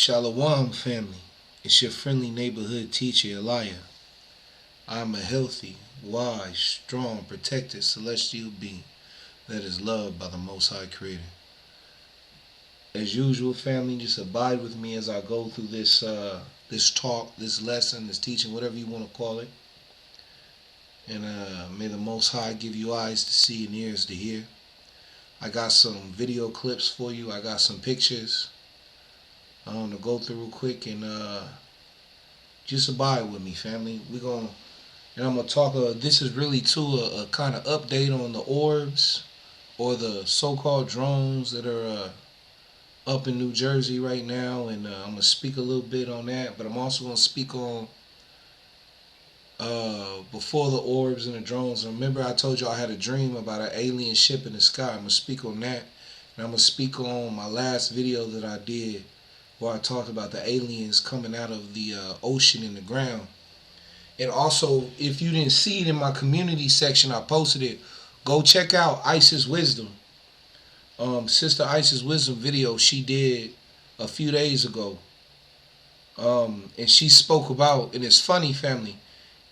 Shalom family, it's your friendly neighborhood teacher Elijah. I'm a healthy, wise, strong, protected celestial being that is loved by the Most High Creator. As usual family, just abide with me as I go through this talk, this lesson, this teaching, whatever you want to call it. And may the Most High give you eyes to see and ears to hear. I got some video clips for you. I got some pictures to go through real quick, and just abide with me, family. I'm gonna talk. This is really a kind of update on the orbs or the so-called drones that are up in New Jersey right now, and I'm gonna speak a little bit on that. But I'm also gonna speak on before the orbs and the drones. Remember, I told you I had a dream about an alien ship in the sky. I'm gonna speak on that, and I'm gonna speak on my last video that I did, where I talked about the aliens coming out of the ocean and the ground. And also, if you didn't see it in my community section, I posted it. Go check out Isis Wisdom. Sister Isis Wisdom video she did a few days ago. And she spoke about, and it's funny, family,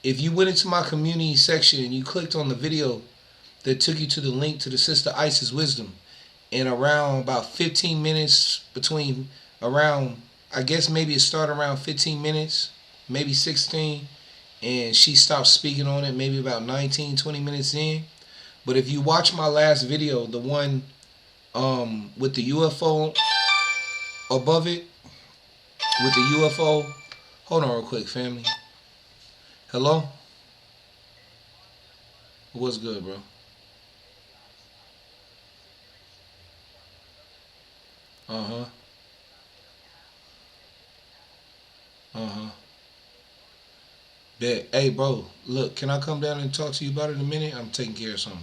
if you went into my community section and you clicked on the video that took you to the link to the Sister Isis Wisdom, and around about 15 minutes I guess maybe it started around 15 minutes, maybe 16, and she stopped speaking on it maybe about 19, 20 minutes in. But if you watch my last video, the one with the UFO above it, with the UFO, hold on real quick, family. Hello? What's good, bro? Uh-huh. Uh-huh. Bet. Hey, bro, look, can I come down and talk to you about it in a minute? I'm taking care of something.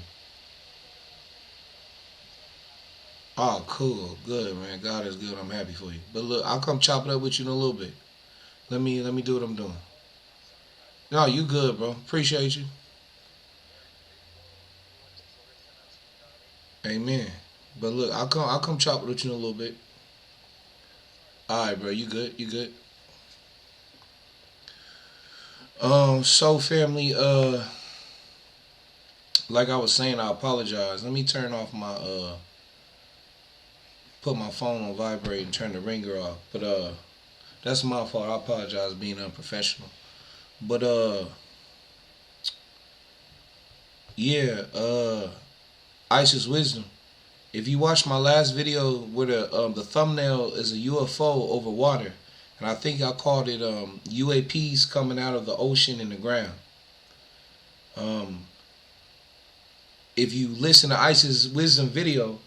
Oh, cool. Good, man. God is good. I'm happy for you. But look, I'll come chop it up with you in a little bit. Let me do what I'm doing. No, you good, bro. Appreciate you. Amen. But look, I'll come chop it with you in a little bit. All right, bro. You good? You good? So family, like I was saying, I apologize. Let me turn off put my phone on vibrate and turn the ringer off. But that's my fault. I apologize being unprofessional. But yeah, Isis Wisdom. If you watch my last video where the thumbnail is a UFO over water, and I think I called it UAPs coming out of the ocean and the ground. Um, if you listen to Isis Wisdom video,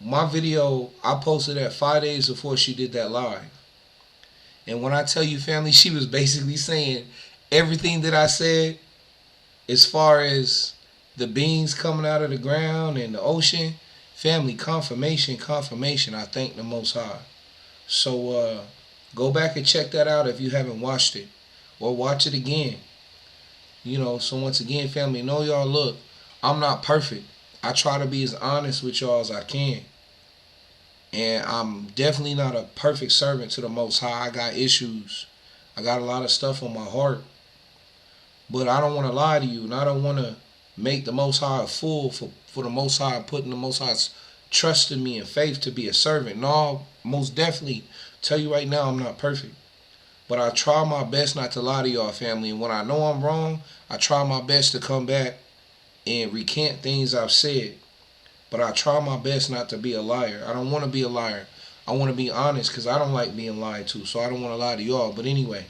my video I posted that 5 days before she did that live. And when I tell you, family, she was basically saying everything that I said as far as the beings coming out of the ground and the ocean. Family, confirmation, confirmation. I thank the Most High. So go back and check that out if you haven't watched it, or watch it again. So once again, family, know y'all, look, I'm not perfect. I try to be as honest with y'all as I can. And I'm definitely not a perfect servant to the Most High. I got issues. I got a lot of stuff on my heart. But I don't want to lie to you, and I don't want to make the Most High a fool for the Most High, putting the Most High's trust in me and faith to be a servant. No, most definitely tell you right now, I'm not perfect. But I try my best not to lie to y'all, family. And when I know I'm wrong, I try my best to come back and recant things I've said. But I try my best not to be a liar. I don't want to be a liar. I want to be honest, because I don't like being lied to. So I don't want to lie to y'all. But anyway,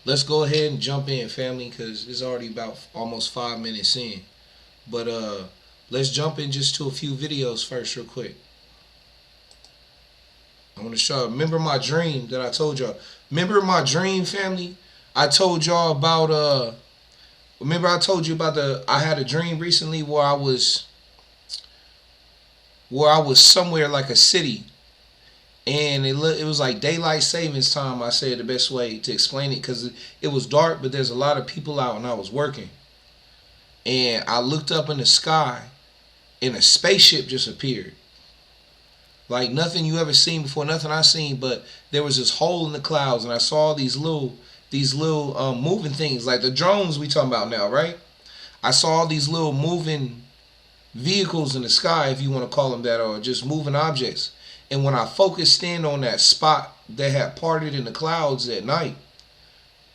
let's go ahead and jump in, family, because it's already about almost 5 minutes in. But let's jump in just to a few videos first real quick. I want to show. Remember my dream that I told y'all. Remember my dream, family? I told y'all about remember I told you about I had a dream recently where I was somewhere like a city, and it was like daylight savings time. I said the best way to explain it, because it was dark, but there's a lot of people out, and I was working, and I looked up in the sky, and a spaceship just appeared. like nothing you ever seen before, nothing I seen. But there was this hole in the clouds, and I saw these little moving things, like the drones we talking about now, right? I saw these little moving vehicles in the sky, if you want to call them that, or just moving objects. And when I focused in on that spot that had parted in the clouds at night,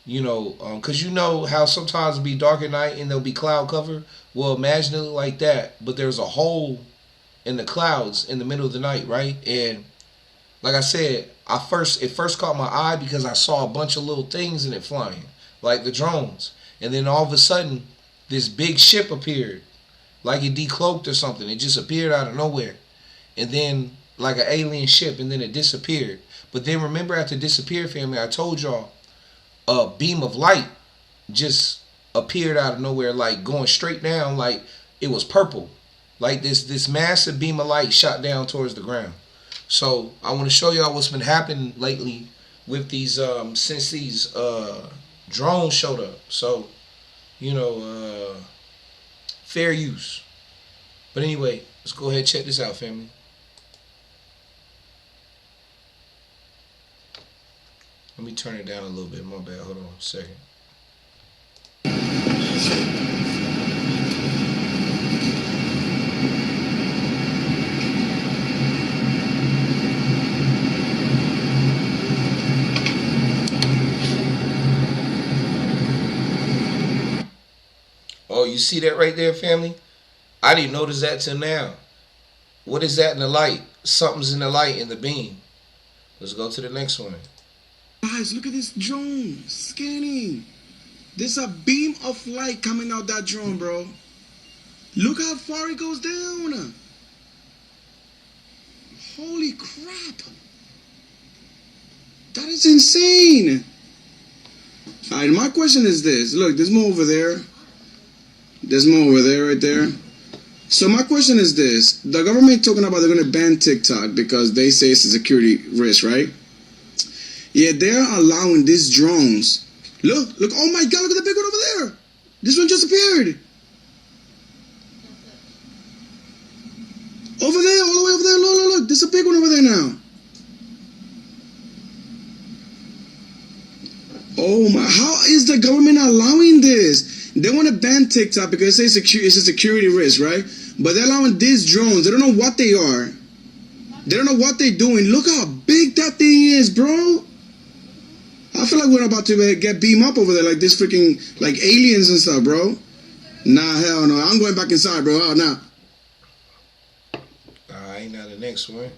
because you know how sometimes it'll be dark at night and there'll be cloud cover. Well, imagine it like that, but there's a hole in the clouds in the middle of the night, right? And like I said, it first caught my eye because I saw a bunch of little things in it flying, like the drones. And then all of a sudden, this big ship appeared, like it decloaked or something. It just appeared out of nowhere. And then, like an alien ship, and then it disappeared. But then remember, after it disappeared, family, I told y'all a beam of light just appeared out of nowhere, like going straight down, like it was purple. Like this massive beam of light shot down towards the ground. So I want to show y'all what's been happening lately with these since these drones showed up. So, fair use. But anyway, let's go ahead and check this out, family. Let me turn it down a little bit. My bad. Hold on a second. Oh, you see that right there, family? I didn't notice that till now. What is that in the light? Something's in the light in the beam. Let's go to the next one. Guys, look at this drone scanning. There's a beam of light coming out that drone, bro. Look how far it goes down. Holy crap. That is insane. Alright, my question is this. Look, there's more over there. There's more over there, right there. So my question is this. The government talking about they're going to ban TikTok because they say it's a security risk, right? Yeah, they're allowing these drones. Look, oh my God, look at the big one over there. This one just appeared. Over there, all the way over there, look. There's a big one over there now. Oh my, how is the government allowing this? They want to ban TikTok because they say it's a security risk, right? But they're allowing these drones. They don't know what they are. They don't know what they're doing. Look how big that thing is, bro. I feel like we're about to get beamed up over there like this freaking, like aliens and stuff, bro. Nah, hell no. I'm going back inside, bro. Oh, nah. Alright, now the next one.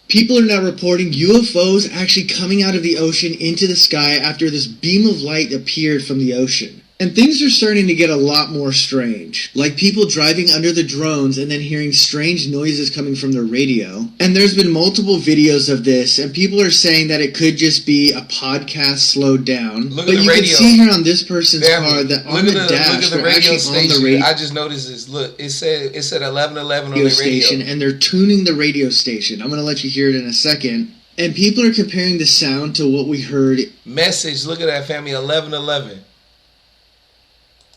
People are now reporting UFOs actually coming out of the ocean into the sky after this beam of light appeared from the ocean. And things are starting to get a lot more strange. Like people driving under the drones and then hearing strange noises coming from their radio. And there's been multiple videos of this, and people are saying that it could just be a podcast slowed down. Look at but the you radio. can see here on this person's car that on the dash, look at the they're radio actually station. on the radio. I just noticed this. Look, it said 1111 on the Station, radio. and they're tuning the radio station. I'm going to let you hear it in a second. And people are comparing the sound to what we heard Message, look at that, family, 1111.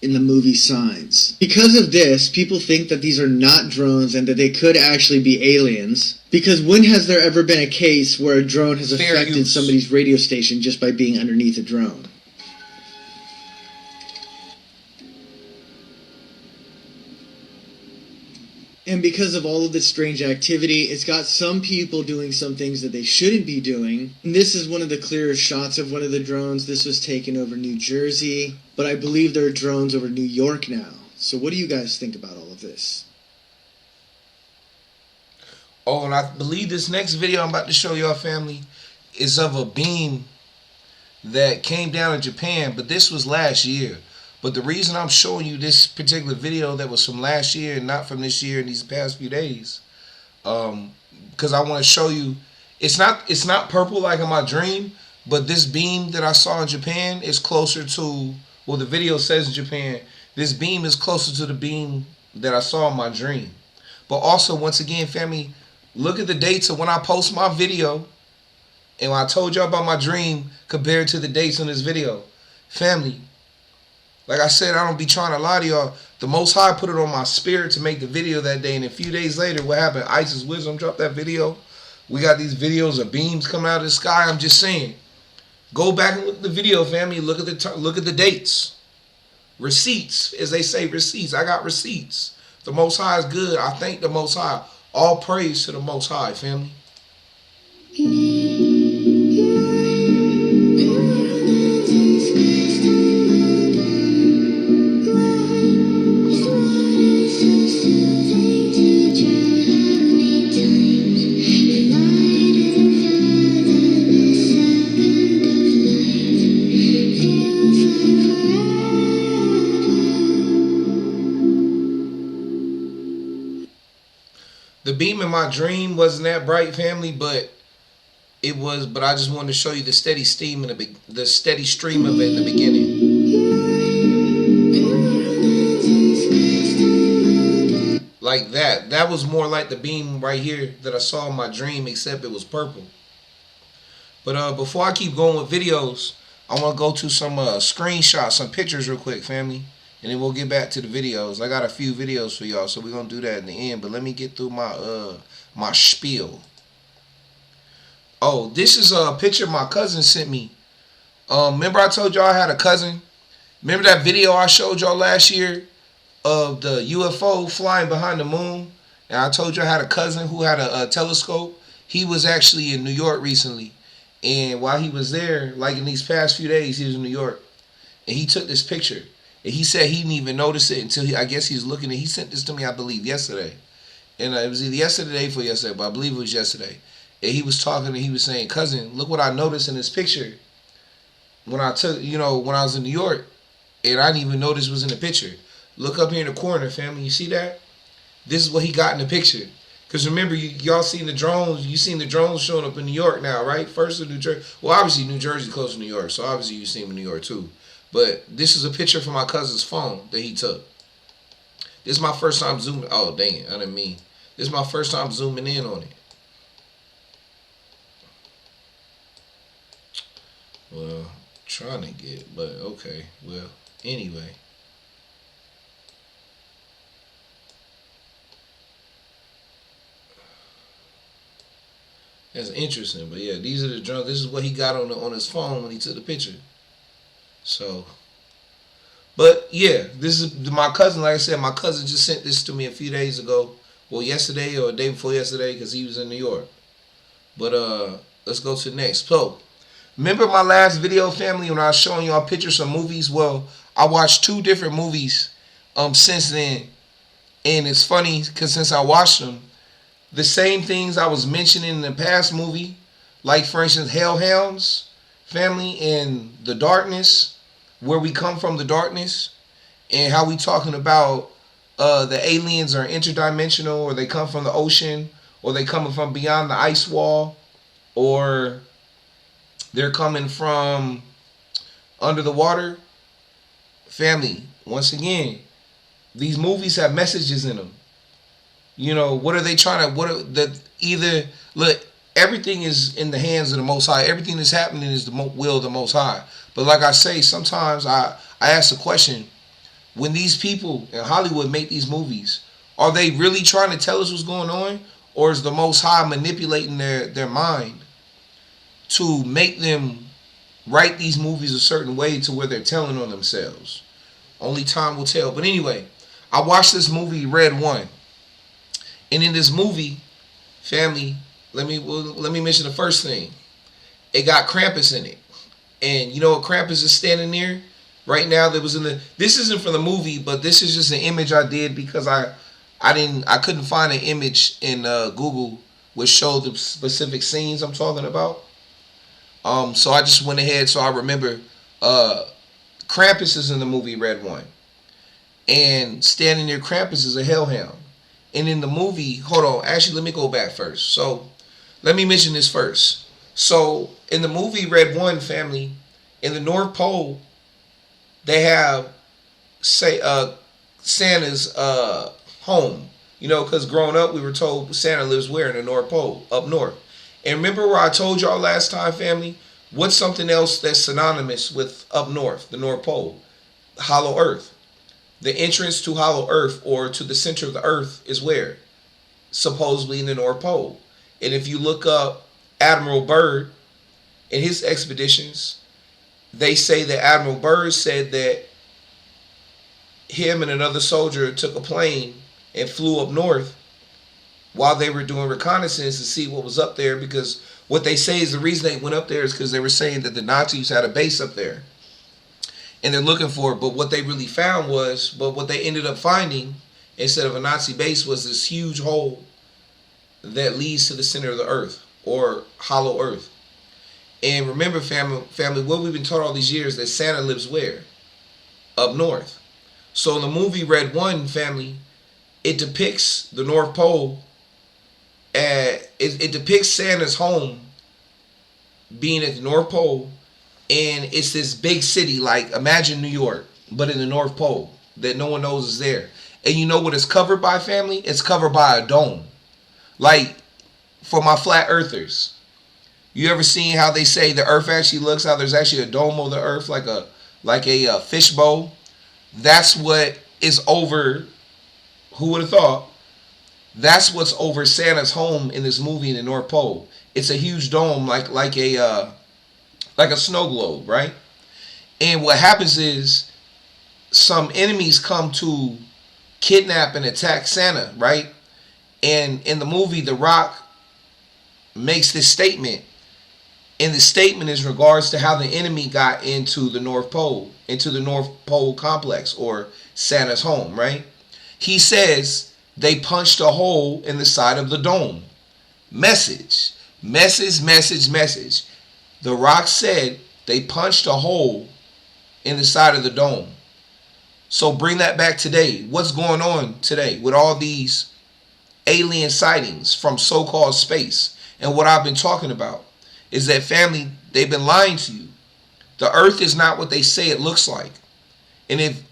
in the movie Signs. Because of this, people think that these are not drones and that they could actually be aliens. Because when has there ever been a case where a drone has Fair affected use. somebody's radio station just by being underneath a drone? And because of all of this strange activity, it's got some people doing some things that they shouldn't be doing. And this is one of the clearest shots of one of the drones. This was taken over New Jersey, but I believe there are drones over New York now. So what do you guys think about all of this? Oh, and I believe this next video I'm about to show y'all, family, is of a beam that came down in Japan, but this was last year. But the reason I'm showing you this particular video that was from last year and not from this year in these past few days, because I want to show you, it's not purple like in my dream, but this beam that I saw in Japan is closer to, well, the video says in Japan, this beam is closer to the beam that I saw in my dream. But also, once again, family, look at the dates of when I post my video and when I told y'all about my dream compared to the dates on this video. Family, like I said, I don't be trying to lie to y'all. The Most High put it on my spirit to make the video that day, and a few days later, what happened? Isis Wisdom dropped that video. We got these videos of beams coming out of the sky. I'm just saying, go back and look at the video, family. Look at the dates, receipts, as they say, receipts. I got receipts. The Most High is good. I thank the Most High. All praise to the Most High, family. The beam in my dream wasn't that bright, family, but it was. But I just wanted to show you the steady stream of it in the beginning. Like that. That was more like the beam right here that I saw in my dream, except it was purple. But before I keep going with videos, I want to go to some screenshots, some pictures real quick, family. And then we'll get back to the videos. I got a few videos for y'all, so we're going to do that in the end. But let me get through my spiel. Oh, this is a picture my cousin sent me. Remember I told y'all I had a cousin? Remember that video I showed y'all last year of the UFO flying behind the moon? And I told you I had a cousin who had a telescope. He was actually in New York recently. And while he was there, like in these past few days, he was in New York. And he took this picture. And he said he didn't even notice it until I guess he was looking at. He sent this to me, I believe, yesterday. And it was either yesterday for yesterday, but I believe it was yesterday. And he was talking and he was saying, cousin, look what I noticed in this picture. When I took, when I was in New York, and I didn't even notice it was in the picture. Look up here in the corner, family. You see that? This is what he got in the picture. Because remember, y'all seen the drones. You seen the drones showing up in New York now, right? First in New Jersey. Well, obviously, New Jersey close to New York. So obviously, you seen them in New York too. But this is a picture from my cousin's phone that he took. This is my first time zooming. Oh, dang it. I didn't mean. This is my first time zooming in on it. Well, trying to get, but okay. Well, anyway. That's interesting. But yeah, these are the drones. This is what he got on his phone when he took the picture. So, but yeah, this is my cousin. Like I said, my cousin just sent this to me a few days ago. Well, yesterday or a day before yesterday, because he was in New York. But let's go to the next. So, remember my last video, family, when I was showing y'all pictures of movies? Well, I watched 2 different movies since then. And it's funny, because since I watched them, the same things I was mentioning in the past movie, like, for instance, Hellhounds, family, and The Darkness, where we come from, the darkness, and how we talking about the aliens are interdimensional, or they come from the ocean, or they coming from beyond the ice wall, or they're coming from under the water. Family, once again, these movies have messages in them. What are they trying to, look, everything is in the hands of the Most High. Everything that's happening is the will of the Most High. But like I say, sometimes I ask the question, when these people in Hollywood make these movies, are they really trying to tell us what's going on? Or is the Most High manipulating their mind to make them write these movies a certain way to where they're telling on themselves? Only time will tell. But anyway, I watched this movie, Red One. And in this movie, family, let me mention the first thing. It got Krampus in it. And you know what Krampus is standing there? Right now, this isn't from the movie, but this is just an image I did because I couldn't find an image in Google which showed the specific scenes I'm talking about. So I just went ahead, so I remember Krampus is in the movie Red One. And standing near Krampus is a hellhound. And in the movie, hold on, actually let me go back first. So let me mention this first. So in the movie Red One, family, in the North Pole, they have Santa's home. Because growing up we were told Santa lives where? In the North Pole, up north. And remember where I told y'all last time, family? What's something else that's synonymous with up north, the North Pole? Hollow Earth. The entrance to Hollow Earth, or to the center of the Earth, is where? Supposedly in the North Pole. And if you look up Admiral Byrd and his expeditions, they say that Admiral Byrd said that him and another soldier took a plane and flew up north while they were doing reconnaissance to see what was up there, because what they say is the reason they went up there is because they were saying that the Nazis had a base up there and they're looking for it. But what they really found was, but what they ended up finding instead of a Nazi base was this huge hole that leads to the center of the earth, or hollow earth. And remember, family, what we've been taught all these years, that Santa lives where? Up north. So in the movie Red One, family, it depicts the North Pole. It depicts Santa's home being at the North Pole, and it's this big city, like imagine New York, but in the North Pole that no one knows is there. And you know what it's covered by, family? It's covered by a dome. Like, for my flat earthers, you ever seen how they say the earth actually looks, how there's actually a dome over the earth, like a fish bowl? That's what is over, who would have thought? That's what's over Santa's home in this movie in the North Pole. It's a huge dome, like a snow globe, right? And what happens is some enemies come to kidnap and attack Santa, right? And in the movie, The Rock makes this statement. And the statement is regards to how the enemy got into the North Pole, into the North Pole complex, or Santa's home, right? He says they punched a hole in the side of the dome. Message. The Rock said they punched a hole in the side of the dome. So bring that back today. What's going on today with all these alien sightings from so-called space? And what I've been talking about is that, family, they've been lying to you. The earth is not what they say it looks like. And if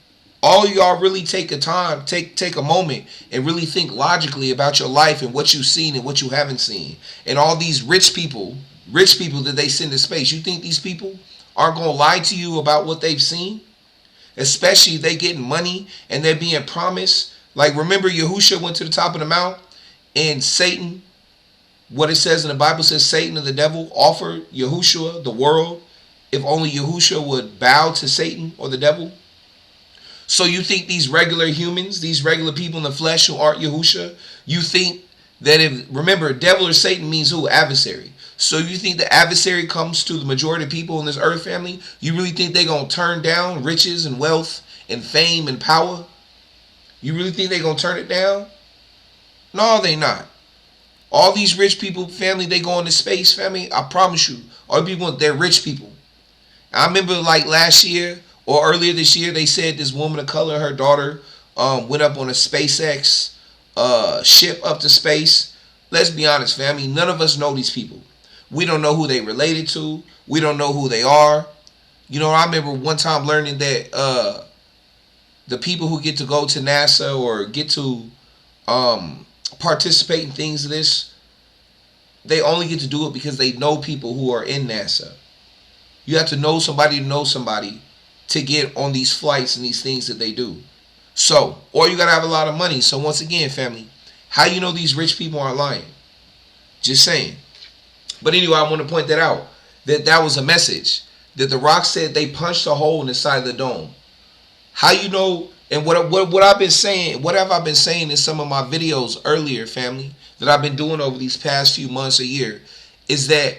all y'all really take a moment and really think logically about your life and what you've seen and what you haven't seen, and all these rich people that they send to space, you think these people aren't going to lie to you about what they've seen? Especially if they getting money and they're being promised. Like, remember, Yahushua went to the top of the mount, and Satan, what it says in the Bible says Satan and the devil offered Yahushua the world if only Yahushua would bow to Satan or the devil. So you think these regular humans, these regular people in the flesh who aren't Yahushua, you think that if, remember, devil or Satan means who? Adversary. So you think the adversary comes to the majority of people in this earth, family? You really think they're going to turn down riches and wealth and fame and power? You really think they're going to turn it down? No, they not. All these rich people, family, they go into space, family. I promise you, all the people, they're rich people. I remember like last year or earlier this year, they said this woman of color, her daughter, went up on a SpaceX ship up to space. Let's be honest, family. None of us know these people. We don't know who they related to. We don't know who they are. You know, I remember one time learning that the people who get to go to NASA or get to participate in things of this, they only get to do it because they know people who are in NASA. You have to know somebody to get on these flights and these things that they do. So, or you got to have a lot of money. So once again, family, how you know these rich people aren't lying? Just saying. But anyway, I want to point that out. That was a message. That The Rock said they punched a hole in the side of the dome. How you know, and what I've been saying, what have I been saying in some of my videos earlier, family, that I've been doing over these past few months, a year, is that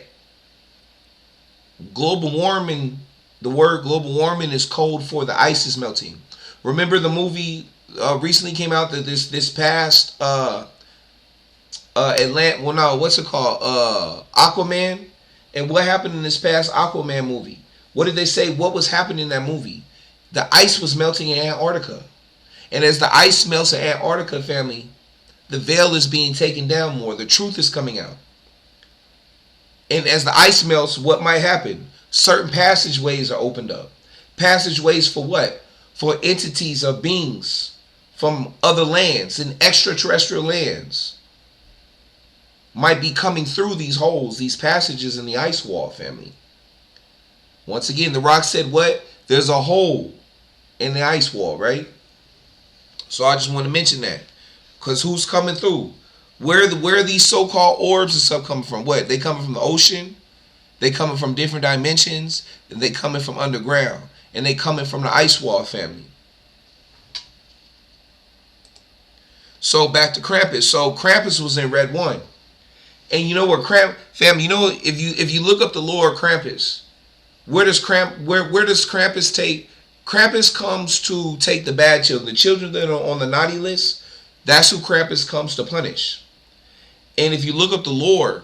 global warming, the word global warming is code for the ice is melting. Remember the movie recently came out that this past Aquaman? And what happened in this past Aquaman movie? What did they say? What was happening in that movie? The ice was melting in Antarctica. And as the ice melts in Antarctica, family, the veil is being taken down more. The truth is coming out. And as the ice melts, what might happen? Certain passageways are opened up. Passageways for what? For entities or beings from other lands and extraterrestrial lands might be coming through these holes, these passages in the ice wall, family. Once again, The Rock said what? There's a hole in the ice wall, right? So I just want to mention that. Because who's coming through? Where are these so-called orbs and stuff coming from? What? They coming from the ocean? They coming from different dimensions? And they coming from underground? And they coming from the Ice Wall family? So back to Krampus. So Krampus was in Red 1. And you know where you know, if you look up the lore of Krampus, where does Krampus take? Krampus comes to take the bad children, the children that are on the naughty list. That's who Krampus comes to punish. And if you look up the lore,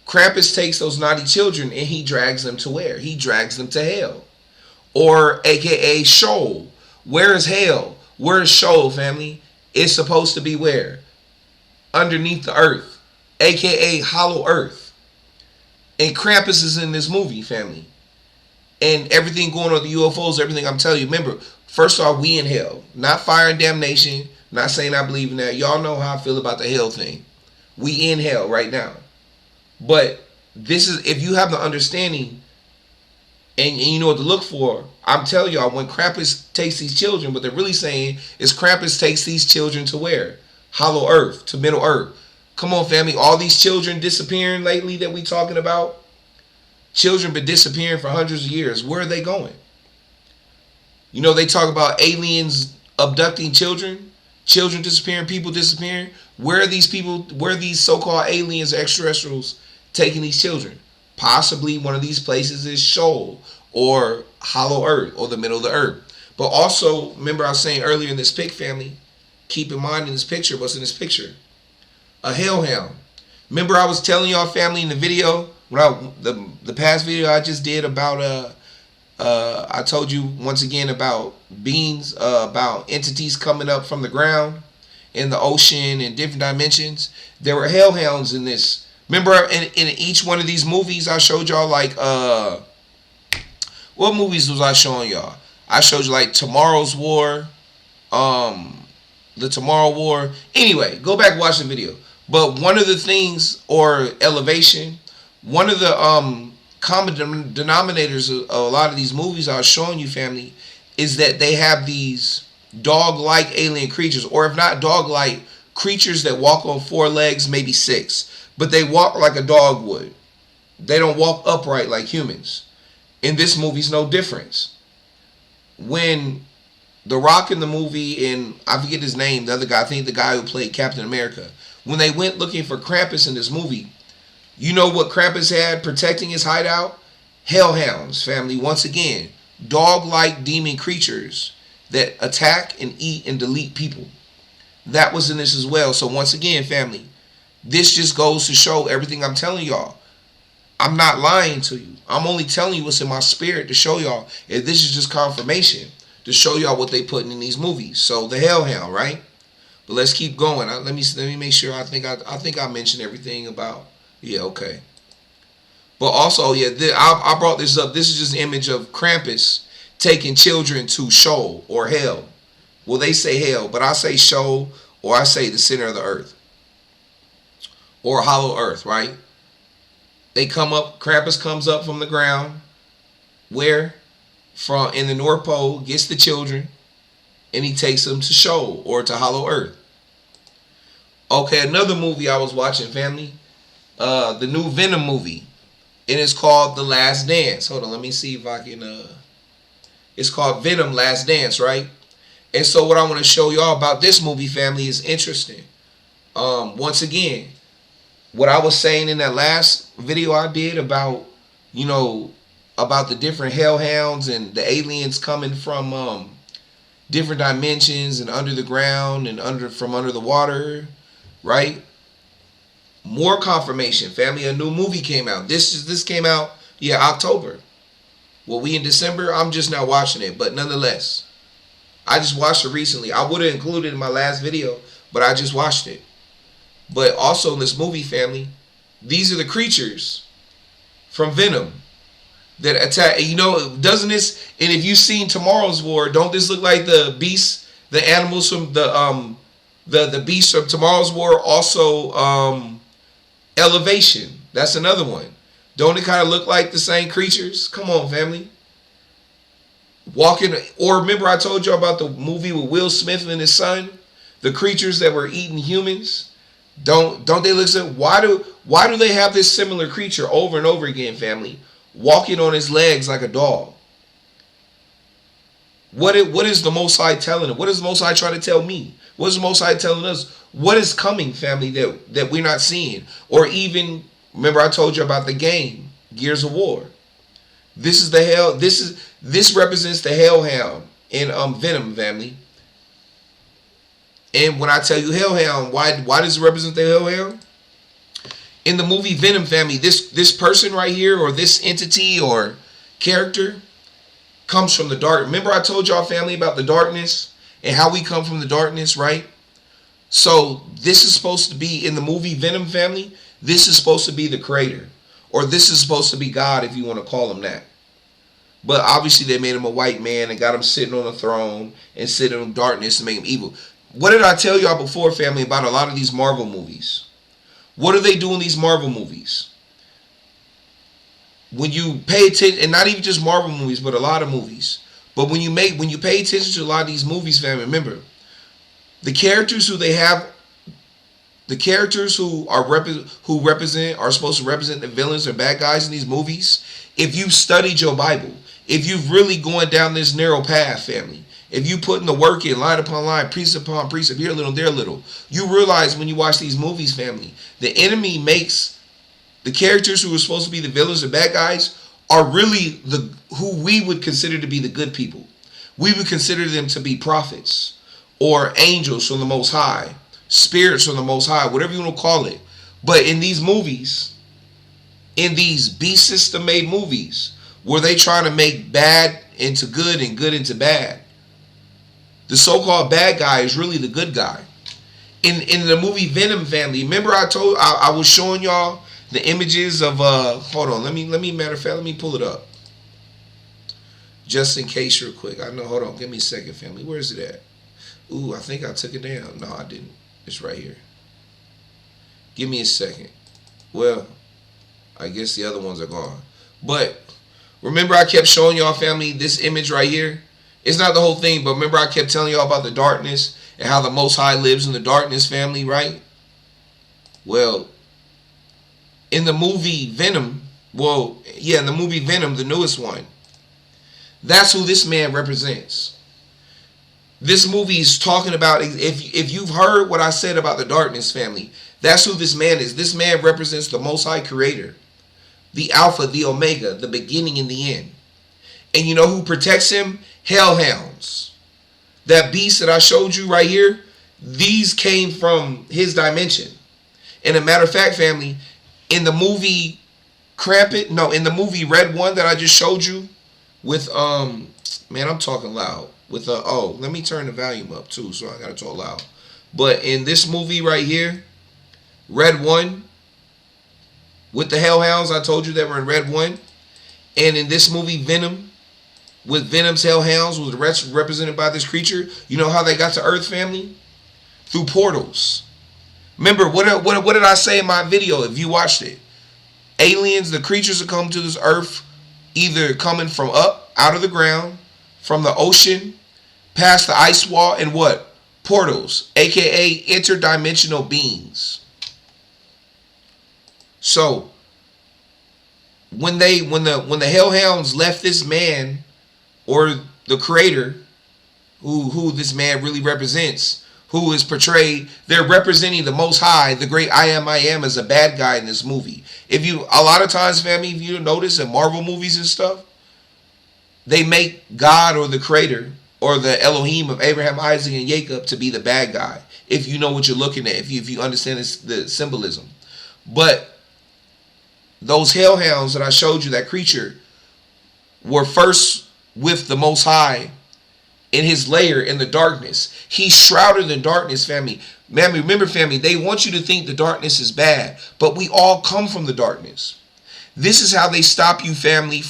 Krampus takes those naughty children and he drags them to where? He drags them to hell. Or aka Sheol. Where is hell? Where is Sheol, family? It's supposed to be where? Underneath the earth. AKA hollow earth. And Krampus is in this movie, family. And everything going on with the UFOs, everything I'm telling you. Remember, first off, we in hell. Not fire and damnation. Not saying I believe in that. Y'all know how I feel about the hell thing. We in hell right now. But this is, if you have the understanding and you know what to look for, I'm telling y'all, when Krampus takes these children, what they're really saying is Krampus takes these children to where? Hollow earth, to Middle Earth. Come on, family. All these children disappearing lately that we talking about. Children been disappearing for hundreds of years. Where are they going? You know, they talk about aliens abducting children. Children disappearing, people disappearing. Where are these people, where are these so-called aliens, extraterrestrials taking these children? Possibly one of these places is Sheol or Hollow Earth or the middle of the earth. But also, remember I was saying earlier in this pic, family, keep in mind in this picture, what's in this picture? A hellhound. Remember I was telling y'all, family, in the video, when the past video I just did about I told you once again about beings, about entities coming up from the ground in the ocean in different dimensions. There were hellhounds in this. Remember in each one of these movies I showed y'all, like what movies was I showing y'all? I showed you like Tomorrow's War, the Tomorrow War. Anyway, go back and watch the video. But one of the things, or Elevation, one of the common denominators of a lot of these movies I was showing you, family, is that they have these dog-like alien creatures, or if not dog-like, creatures that walk on 4 legs, maybe 6, but they walk like a dog would. They don't walk upright like humans. In this movie's no difference. When The Rock in the movie, and I forget his name, the other guy, I think the guy who played Captain America, when they went looking for Krampus in this movie, you know what Krampus had protecting his hideout? Hellhounds, family. Once again, dog-like demon creatures that attack and eat and delete people. That was in this as well. So once again, family, this just goes to show everything I'm telling y'all. I'm not lying to you. I'm only telling you what's in my spirit to show y'all. And this is just confirmation to show y'all what they putting in these movies. So the hellhound, right? But let's keep going. Let me make sure. I think I mentioned everything about. Yeah, okay. But also, yeah, I brought this up. This is just an image of Krampus taking children to Sheol or hell. Well, they say hell, but I say Sheol, or I say the center of the earth, or hollow earth, right? They come up. Krampus comes up from the ground. Where? From in the North Pole, gets the children, and he takes them to Sheol or to hollow earth. Okay, another movie I was watching, family. The new Venom movie. And it's called The Last Dance. Hold on, let me see if I can it's called Venom Last Dance, right? And so what I want to show y'all about this movie, family, is interesting. Once again, what I was saying in that last video I did about, you know, about the different hellhounds and the aliens coming from different dimensions and under the ground and from under the water, right? More confirmation, family. A new movie came out. This came out, yeah, October. Well, we in December. I'm just now watching it, but nonetheless, I just watched it recently. I would have included it in my last video, but I just watched it. But also in this movie, family, these are the creatures from Venom that attack. You know, doesn't this? And if you've seen Tomorrow's War, don't this look like the beasts, the animals from the beasts of Tomorrow's War? Also, Elevation. That's another one. Don't it kind of look like the same creatures? Come on, family. walking. Or remember I told y'all about the movie with Will Smith and his son, the creatures that were eating humans. Don't they listen? Why do they have this similar creature over and over again, family, walking on his legs like a dog? What is the Most High telling them? What is the Most High trying to tell me? What is the Most High telling us? What is coming, family, that we're not seeing? Or even, remember I told you about the game, Gears of War. This is the hell. This represents the Hellhound in Venom, family. And when I tell you Hellhound, why does it represent the Hellhound? In the movie Venom, family, this person right here, or this entity or character, comes from the dark. Remember I told y'all, family, about the darkness and how we come from the darkness, right? So this is supposed to be, in the movie Venom, family, this is supposed to be the creator. Or this is supposed to be God, if you want to call him that. But obviously they made him a white man and got him sitting on a throne and sitting in darkness to make him evil. What did I tell y'all before, family, about a lot of these Marvel movies? What do they do in these Marvel movies? When you pay attention, and not even just Marvel movies, but a lot of movies. But when you pay attention to a lot of these movies, family, remember, the characters who they have, the characters who are supposed to represent the villains or bad guys in these movies, if you've studied your Bible, if you've really going down this narrow path, family, if you putting the work in, line upon line, precept upon precept, here a little, there a little, you realize when you watch these movies, family, the enemy makes the characters who are supposed to be the villains or bad guys are really who we would consider to be the good people. We would consider them to be prophets or angels from the Most High, spirits from the Most High, whatever you want to call it. But in these movies, in these beast system made movies, where they trying to make bad into good and good into bad, the so-called bad guy is really the good guy. In the movie Venom, family, remember I was showing y'all the images of hold on, let me matter of fact, let me pull it up. Just in case real quick. I know, hold on, give me a second, family. Where is it at? Ooh, I think I took it down. No, I didn't. It's right here. Give me a second. Well, I guess the other ones are gone. But remember I kept showing y'all, family, this image right here? It's not the whole thing, but remember I kept telling y'all about the darkness and how the Most High lives in the darkness, family, right? Well, in the movie Venom, in the movie Venom, the newest one, that's who this man represents. This movie is talking about, if you've heard what I said about the darkness, family, that's who this man is. This man represents the Most High Creator, the Alpha, the Omega, the beginning and the end. And you know who protects him? Hellhounds. That beast that I showed you right here, these came from his dimension. And a matter of fact, family, in the movie in the movie Red 1 that I just showed you with, man, I'm talking loud. With let me turn the volume up too, so I gotta talk loud. But in this movie right here, Red 1, with the Hellhounds, I told you that were in Red 1. And in this movie Venom, with Venom's Hellhounds, was represented by this creature. You know how they got to Earth, family? Through portals. Remember, what did I say in my video, if you watched it? Aliens, the creatures that come to this Earth, either coming from up, out of the ground, from the ocean, past the ice wall, and what? Portals, aka interdimensional beings. So, when the Hellhounds left this man, or the creator, who this man really represents, who is portrayed, they're representing the Most High, the great I Am as a bad guy in this movie. A lot of times, family, if you notice in Marvel movies and stuff, they make God or the creator or the Elohim of Abraham, Isaac, and Jacob to be the bad guy. If you know what you're looking at, if you understand the symbolism. But those Hellhounds that I showed you, that creature, were first with the Most High in his lair in the darkness. He's shrouded in darkness, family. Man, remember, family, they want you to think the darkness is bad, but we all come from the darkness. This is how they stop you, family,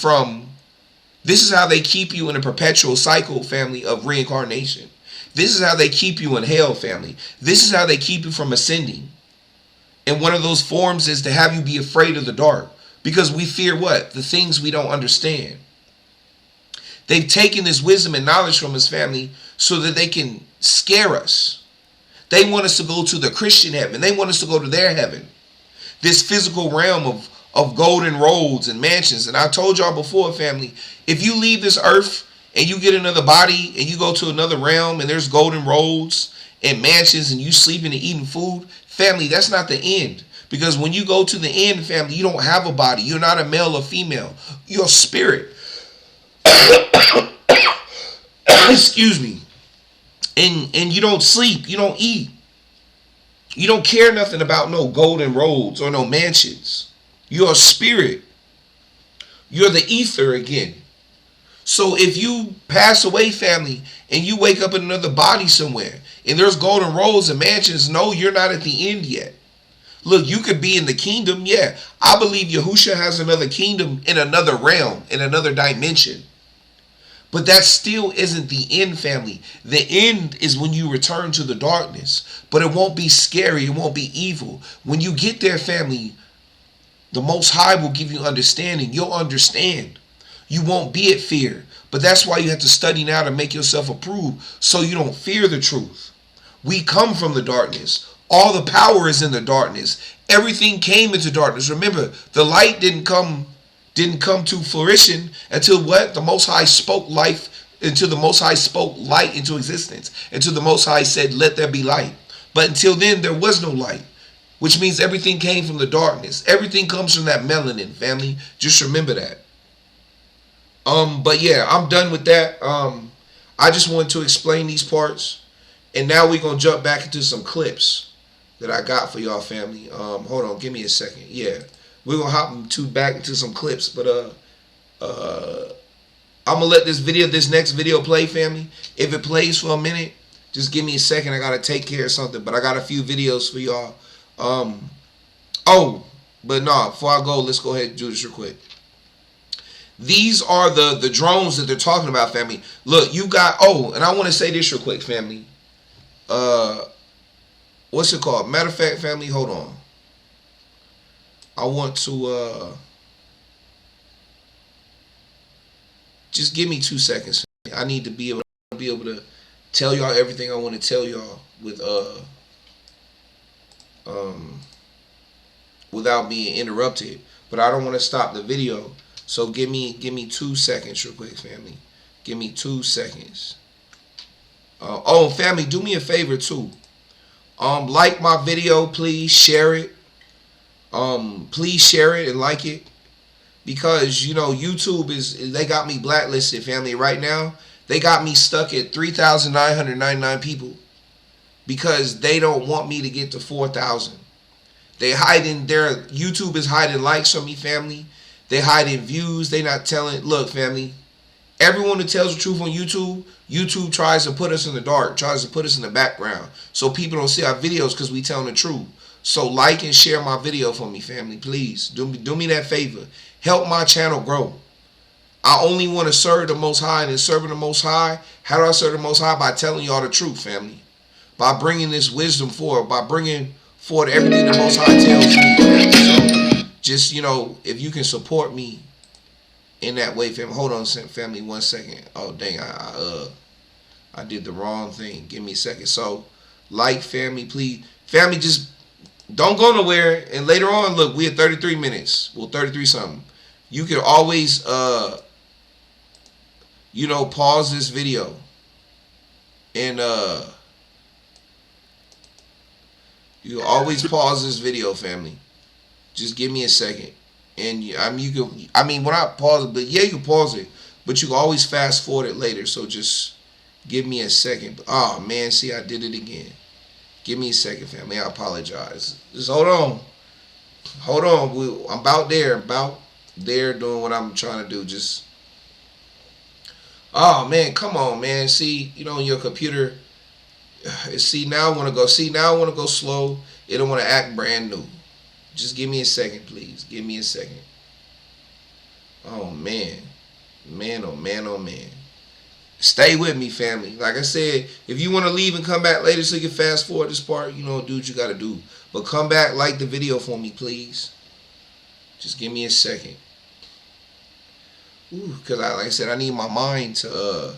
this is how they keep you in a perpetual cycle, family, of reincarnation. This is how they keep you in hell, family. This is how they keep you from ascending. And one of those forms is to have you be afraid of the dark. Because we fear what? The things we don't understand. They've taken this wisdom and knowledge from us, family, so that they can scare us. They want us to go to the Christian heaven. They want us to go to their heaven. This physical realm of golden roads and mansions. And I told y'all before, family, if you leave this earth and you get another body and you go to another realm and there's golden roads and mansions and you sleeping and eating food, family, that's not the end. Because when you go to the end, family, you don't have a body. You're not a male or female. You're a spirit. Excuse me. And you don't sleep. You don't eat. You don't care nothing about no golden roads or no mansions. You're a spirit. You're the ether again. So if you pass away, family, and you wake up in another body somewhere, and there's golden roads and mansions, no, you're not at the end yet. Look, you could be in the kingdom. Yeah, I believe Yahusha has another kingdom in another realm, in another dimension. But that still isn't the end, family. The end is when you return to the darkness. But it won't be scary. It won't be evil. When you get there, family, the Most High will give you understanding. You'll understand. You won't be at fear. But that's why you have to study now to make yourself approved, so you don't fear the truth. We come from the darkness. All the power is in the darkness. Everything came into darkness. Remember, the light didn't come to fruition until what? The Most High spoke life, until the Most High spoke light into existence, until the Most High said, let there be light. But until then, there was no light, which means everything came from the darkness. Everything comes from that melanin, family. Just remember that. But yeah, I'm done with that. I just wanted to explain these parts, and now we're gonna jump back into some clips that I got for y'all, family. Hold on, give me a second. Yeah. We're gonna hop back into some clips, but I'm gonna let this next video play, family. If it plays for a minute, just give me a second. I gotta take care of something, but I got a few videos for y'all. But no, before I go, let's go ahead and do this real quick. These are the drones that they're talking about, family. Look, you got, and I want to say this real quick, family. What's it called? Matter of fact, family, hold on. I want to just give me 2 seconds. I need to be able to tell y'all everything I want to tell y'all without being interrupted. But I don't want to stop the video. So give me 2 seconds real quick, family. Give me 2 seconds. Family, do me a favor too. Like my video, please. Share it. Please share it and like it, because you know YouTube they got me blacklisted, family. Right now they got me stuck at 3,999 people because they don't want me to get to 4,000. They hiding YouTube is hiding likes from me, family. They hiding views. They not telling. Look, family, everyone who tells the truth on YouTube tries to put us in the dark, tries to put us in the background, so people don't see our videos because we telling the truth. So like and share my video for me, family, please. Do me that favor. Help my channel grow. I only want to serve the Most High, and in serving the Most High, how do I serve the Most High? By telling y'all the truth, family. By bringing this wisdom forward, by bringing forward everything the Most High tells me, family. So just, if you can support me in that way, family. Hold on, family, 1 second. Oh, dang, I did the wrong thing. Give me a second. So, like, family, please. Family, just don't go nowhere. And later on, look, we at 33 minutes. Well, 33 something. You can always, pause this video. And, you can always pause this video, family. Just give me a second. And, when I pause it, but yeah, you can pause it. But you can always fast forward it later. So just give me a second. Oh, man, see, I did it again. Give me a second, family. I apologize. Just hold on. Hold on. I'm about there doing what I'm trying to do. Just, oh, man, come on, man. See, on your computer, see, now I want to go slow. It don't want to act brand new. Just give me a second, please. Give me a second. Oh, man. Man, oh, man, oh, man. Stay with me, family. Like I said, if you want to leave and come back later so you can fast forward this part, do what you got to do. But come back, like the video for me, please. Just give me a second. Because like I said, I need my mind to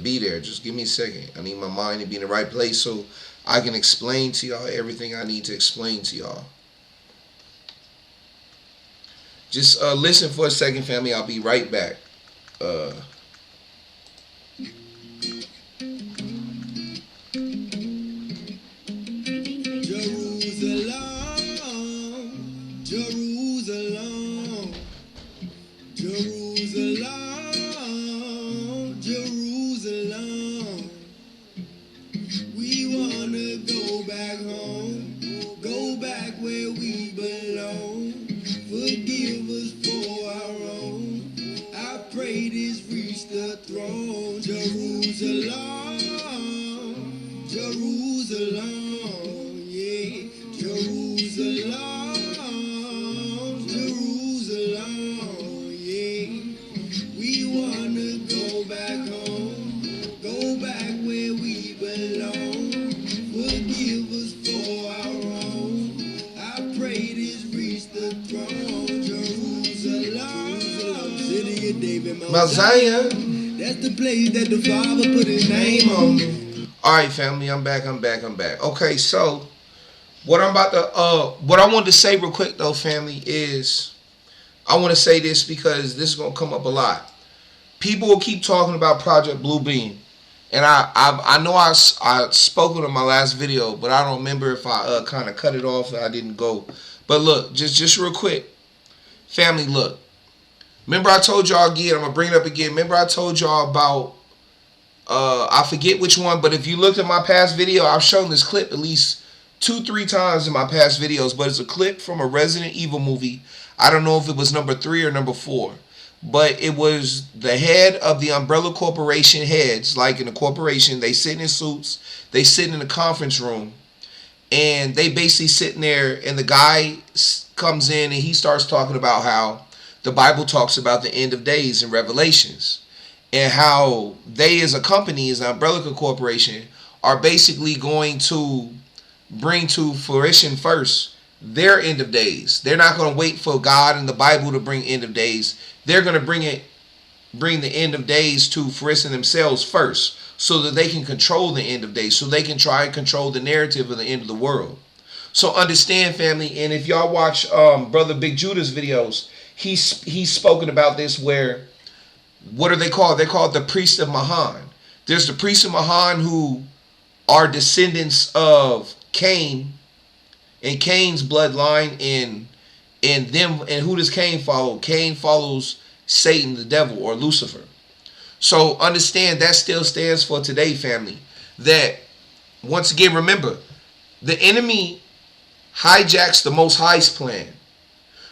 be there. Just give me a second. I need my mind to be in the right place so I can explain to y'all everything I need to explain to y'all. Just listen for a second, family. I'll be right back. Jerusalem, Jerusalem, Jerusalem. We wanna go back home, go back where we belong. Forgive us for our own. I pray this reach the throne. Jerusalem, Jerusalem, yeah, Jerusalem. Mount Zion. That's the place that the Father put his name on. Alright, family, I'm back. Okay, so what I wanted to say real quick though, family, is I want to say this because this is gonna come up a lot. People will keep talking about Project Bluebeam. And I know I spoke in my last video, but I don't remember if I kind of cut it off and I didn't go. But look, just real quick, family, look. Remember I told y'all again, I'm going to bring it up again. Remember I told y'all about, I forget which one, but if you looked at my past video, I've shown this clip at least 2-3 times in my past videos, but it's a clip from a Resident Evil movie. I don't know if it was number 3 or number 4, but it was the head of the Umbrella Corporation heads, like in a corporation, they sitting in suits, they sitting in a conference room, and they basically sitting there, and the guy comes in and he starts talking about how the Bible talks about the end of days in Revelations, and how they as a company, as an Umbrella Corporation, are basically going to bring to fruition first their end of days. They're not going to wait for God and the Bible to bring end of days. They're going to bring the end of days to fruition themselves first, so that they can control the end of days, so they can try and control the narrative of the end of the world. So understand, family, and if y'all watch Brother Big Judah's videos, he's spoken about this, where, what are they called? They're called the priests of Mahan. There's the priests of Mahan who are descendants of Cain and Cain's bloodline, and them. And who does Cain follow? Cain follows Satan, the devil, or Lucifer. So understand that still stands for today, family. That, once again, remember, the enemy hijacks the Most High's plan.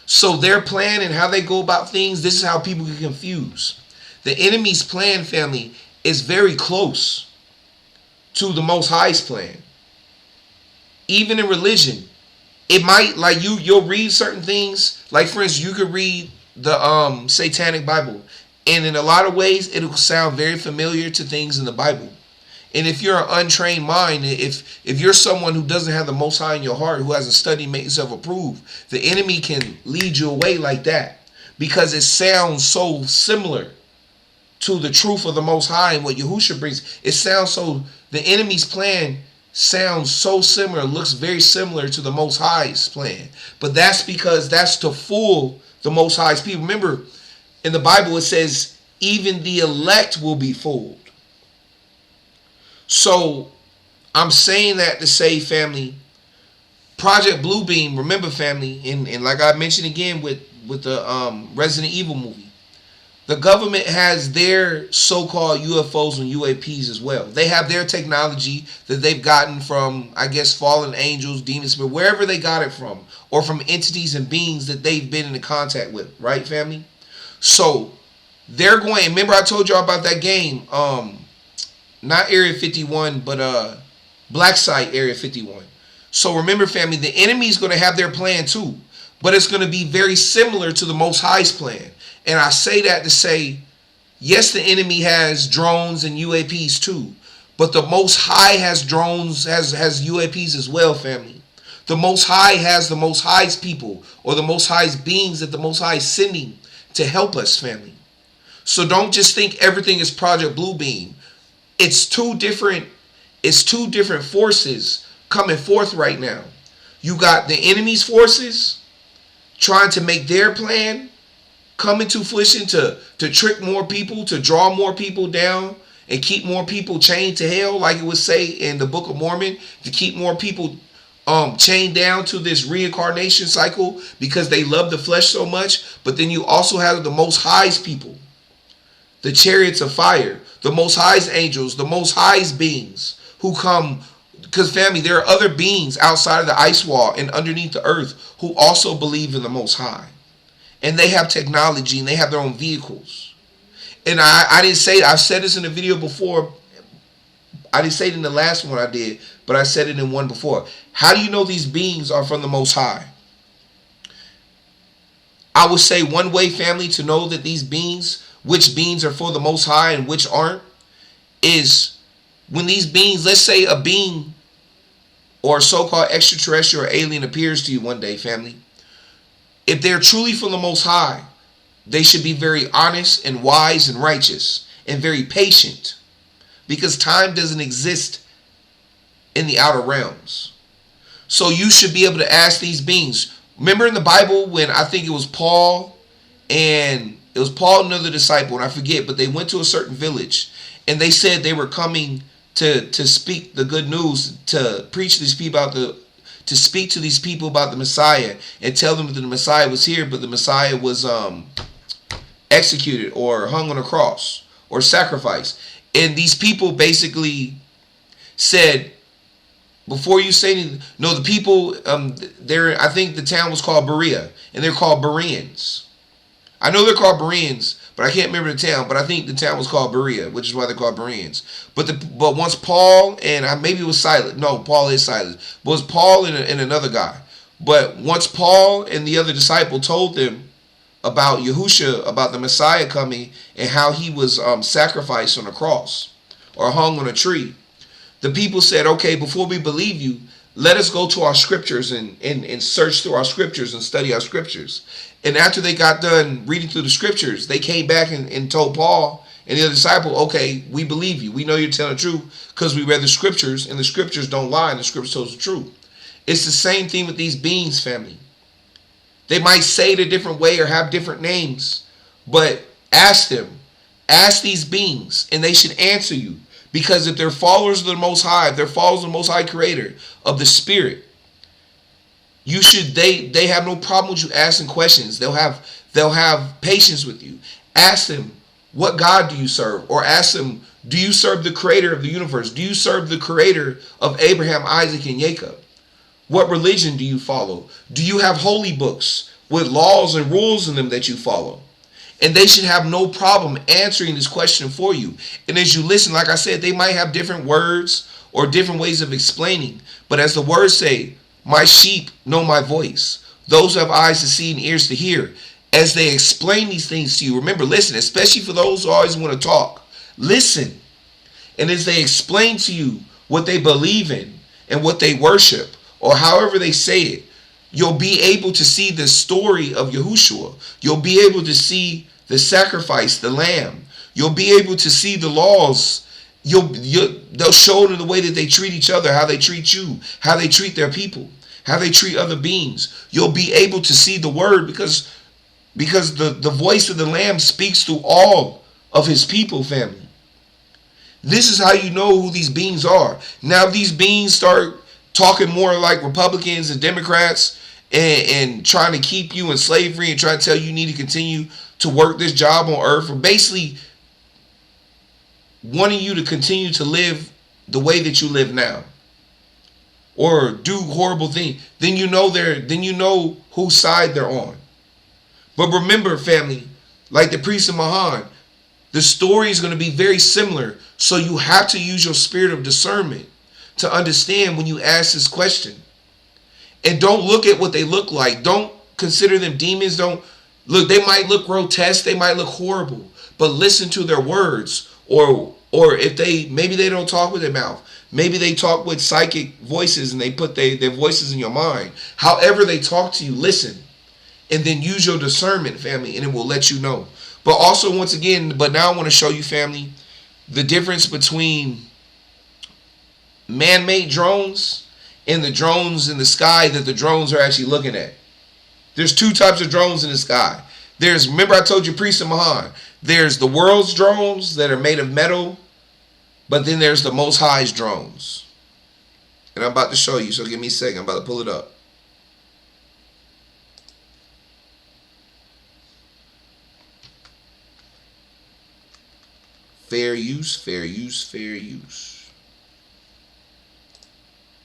So their plan and how they go about things, this is how people get confused. The enemy's plan, family, is very close to the Most High's plan. Even in religion, it might, like, you'll read certain things. Like, for instance, you could read the Satanic Bible, and in a lot of ways, it'll sound very familiar to things in the Bible. And if you're an untrained mind, if you're someone who doesn't have the Most High in your heart, who hasn't studied, make yourself approved, the enemy can lead you away like that, because it sounds so similar to the truth of the Most High and what Yahushua brings. It sounds so, the enemy's plan sounds so similar, looks very similar to the Most High's plan. But that's because that's to fool the Most High's people. Remember, in the Bible it says, even the elect will be fooled. So I'm saying that to say, family, Project Bluebeam, remember, family, and like I mentioned again with the Resident Evil movie, the government has their so-called UFOs and UAPs as well. They have their technology that they've gotten from, I guess, fallen angels, demons, but wherever they got it from, or from entities and beings that they've been in contact with, right, family? So they're going, remember I told y'all about that game, not Area 51, but Black Site Area 51. So remember, family, the enemy's going to have their plan too, but it's going to be very similar to the Most High's plan. And I say that to say, yes, the enemy has drones and UAPs too, but the Most High has drones, has UAPs as well, family. The Most High has the Most High's people, or the Most High's beings that the Most High is sending to help us, family. So don't just think everything is Project Bluebeam. It's two different forces coming forth right now. You got the enemy's forces trying to make their plan come into fruition to trick more people, to draw more people down and keep more people chained to hell, like it would say in the Book of Mormon, to keep more people chained down to this reincarnation cycle because they love the flesh so much. But then you also have the Most High's people, the chariots of fire, the Most High's angels, the Most High's beings who come, because family, there are other beings outside of the ice wall and underneath the earth who also believe in the Most High. And they have technology and they have their own vehicles. And I didn't say, I've said this in a video before. I didn't say it in the last one I did, but I said it in one before. How do you know these beings are from the Most High? I would say one way, family, to know that these beings, which beings are for the Most High and which aren't, is when these beings, let's say a being or a so-called extraterrestrial or alien appears to you one day, family. If they're truly from the Most High, they should be very honest and wise and righteous and very patient, because time doesn't exist in the outer realms. So you should be able to ask these beings. Remember in the Bible when I think it was Paul and another disciple, and I forget, but they went to a certain village and they said they were coming to speak the good news, to preach to these people to speak to these people about the Messiah and tell them that the Messiah was here, but the Messiah was executed or hung on a cross or sacrificed. And these people basically said, before you say anything, no, the people, I think the town was called Berea, and they're called Bereans. I know they're called Bereans, but I can't remember the town, but I think the town was called Berea, which is why they're called Bereans. But once Paul, and maybe it was Silas, no, Paul is Silas, but it was Paul and another guy. But once Paul and the other disciple told them about Yahusha, about the Messiah coming, and how he was sacrificed on a cross or hung on a tree, the people said, okay, before we believe you, let us go to our scriptures and search through our scriptures and study our scriptures. And after they got done reading through the scriptures, they came back and told Paul and the other disciple, okay, we believe you. We know you're telling the truth because we read the scriptures, and the scriptures don't lie, and the scriptures tell the truth. It's the same thing with these beings, family. They might say it a different way or have different names, but ask them. Ask these beings, and they should answer you. Because if they're followers of the Most High, if they're followers of the Most High Creator, of the Spirit, they have no problem with you asking questions. They'll have patience with you. Ask them, what God do you serve? Or ask them, do you serve the Creator of the universe? Do you serve the Creator of Abraham, Isaac, and Jacob? What religion do you follow? Do you have holy books with laws and rules in them that you follow? And they should have no problem answering this question for you. And as you listen, like I said, they might have different words or different ways of explaining. But as the words say, my sheep know my voice. Those who have eyes to see and ears to hear. As they explain these things to you, remember, listen, especially for those who always want to talk. Listen. And as they explain to you what they believe in and what they worship, or however they say it, you'll be able to see the story of Yahushua. You'll be able to see the sacrifice, the lamb. You'll be able to see the laws. They'll show it in the way that they treat each other, how they treat you, how they treat their people, how they treat other beings. You'll be able to see the word because the voice of the lamb speaks through all of his people, family. This is how you know who these beings are. Now, if these beings start talking more like Republicans and Democrats and trying to keep you in slavery and trying to tell you need to continue to work this job on earth, or basically wanting you to continue to live the way that you live now, or do horrible things, then you know whose side they're on. But remember, family, like the priest of Mahan, the story is going to be very similar. So you have to use your spirit of discernment to understand when you ask this question. And don't look at what they look like. Don't consider them demons. Don't look. They might look grotesque. They might look horrible. But listen to their words. Or if maybe they don't talk with their mouth. Maybe they talk with psychic voices and they put their voices in your mind. However they talk to you, listen. and then use your discernment, family, and it will let you know. But also, once again, but now I want to show you, family, the difference between man-made drones and the drones in the sky that the drones are actually looking at. There's two types of drones in the sky. There's, remember I told you, Priest and Mahan, there's the world's drones that are made of metal, but then there's the Most High's drones. And I'm about to show you, so give me a second. I'm about to pull it up. Fair use, fair use, fair use.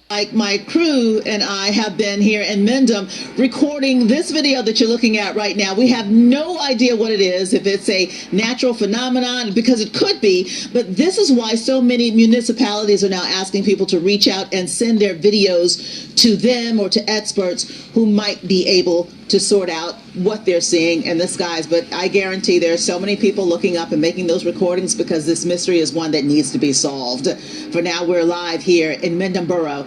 Like my crew and I have been here in Mendham recording this video that you're looking at right now. We have no idea what it is, if it's a natural phenomenon, because it could be, but this is why so many municipalities are now asking people to reach out and send their videos to them or to experts who might be able to sort out what they're seeing in the skies. But I guarantee there are so many people looking up and making those recordings because this mystery is one that needs to be solved. For now, we're live here in Mendham Borough.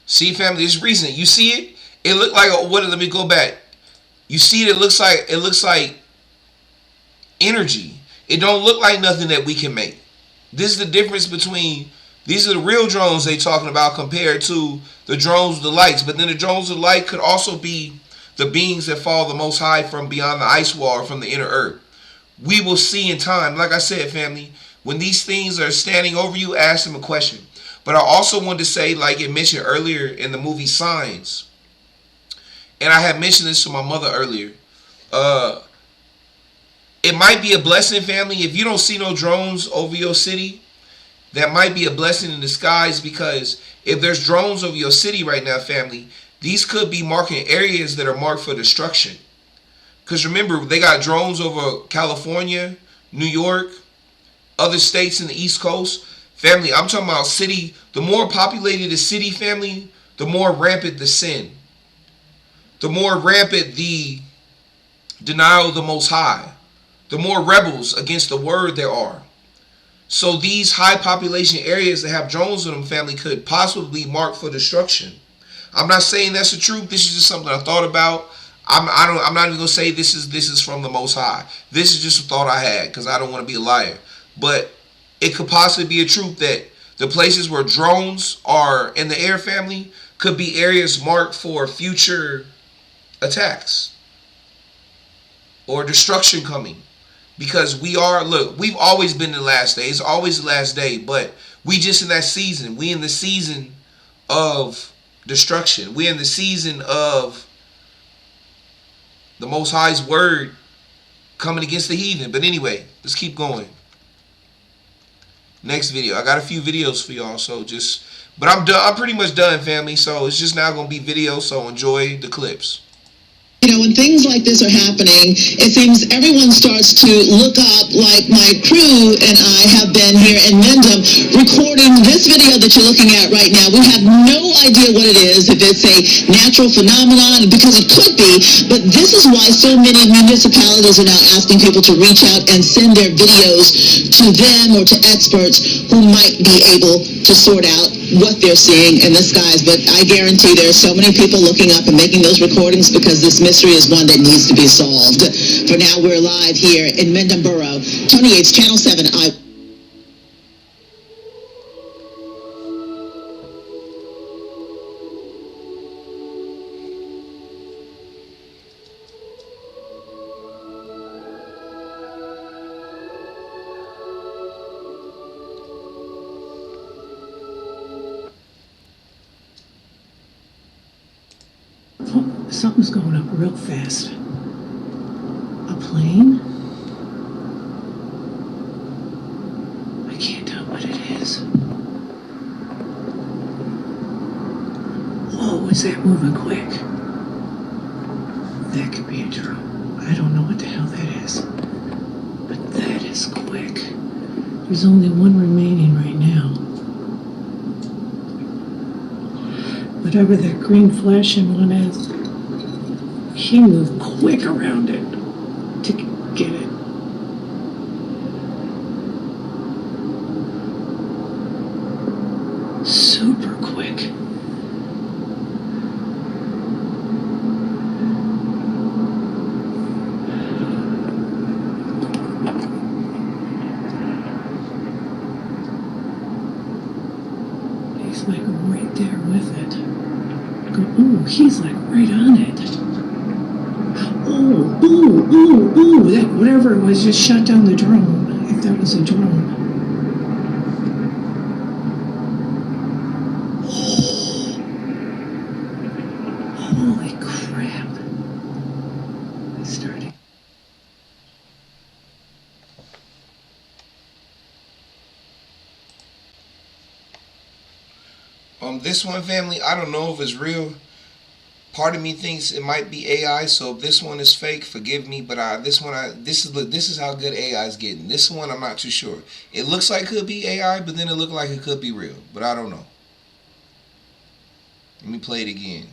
See, family, it's recent. You see it? It looked like what? Let me go back. You see it? It looks like energy. It don't look like nothing that we can make. This is the difference between, these are the real drones they talking about compared to the drones with the lights. But then the drones with light could also be the beings that fall the Most High from beyond the ice wall or from the inner earth. We will see in time. Like I said, family, when these things are standing over you, ask them a question. But I also wanted to say, like it mentioned earlier in the movie Signs, and I had mentioned this to my mother earlier, it might be a blessing, family, if you don't see no drones over your city. That might be a blessing in disguise, because if there's drones over your city right now, family, these could be marking areas that are marked for destruction. Because remember, they got drones over California, New York, other states in the East Coast. Family, I'm talking about city. The more populated the city, family, the more rampant the sin. The more rampant the denial of the Most High. The more rebels against the word there are. So these high population areas that have drones in them, family, could possibly mark for destruction. I'm not saying that's the truth. This is just something I thought about. I'm not even gonna say this is from the Most High. This is just a thought I had because I don't want to be a liar. But it could possibly be a truth that the places where drones are in the air, family, could be areas marked for future attacks or destruction coming. Because we've always been in the last day. It's always the last day, but we just in that season. We in the season of destruction. We in the season of the Most High's word coming against the heathen. But anyway, let's keep going. Next video. I got a few videos for y'all, so but I'm done. I'm pretty much done, family. So it's just now gonna be video. So enjoy the clips. You know, when things like this are happening, it seems everyone starts to look up. Like my crew and I have been here in Mendham recording this video that you're looking at right now. We have no idea what it is, if it's a natural phenomenon, because it could be, but this is why so many municipalities are now asking people to reach out and send their videos to them or to experts who might be able to sort out what they're seeing in the skies. But I guarantee there are so many people looking up and making those recordings because this mystery is one that needs to be solved. For now, we're live here in Mendham Borough. Tony Yates, Channel 7. Something's going up real fast. A plane? I can't tell what it is. Whoa, is that moving quick? That could be a drone. I don't know what the hell that is. But that is quick. There's only one remaining right now. Whatever that green flashing one is, he moved quick around it to get it. Super quick. ooh, that whatever it was just shot down the drone, if that was a drone. Holy crap. It's starting. This one, family, I don't know if it's real. Part of me thinks it might be AI, so if this one is fake, forgive me. But this is how good AI is getting. This one, I'm not too sure. It looks like it could be AI, but then it looked like it could be real. But I don't know. Let me play it again.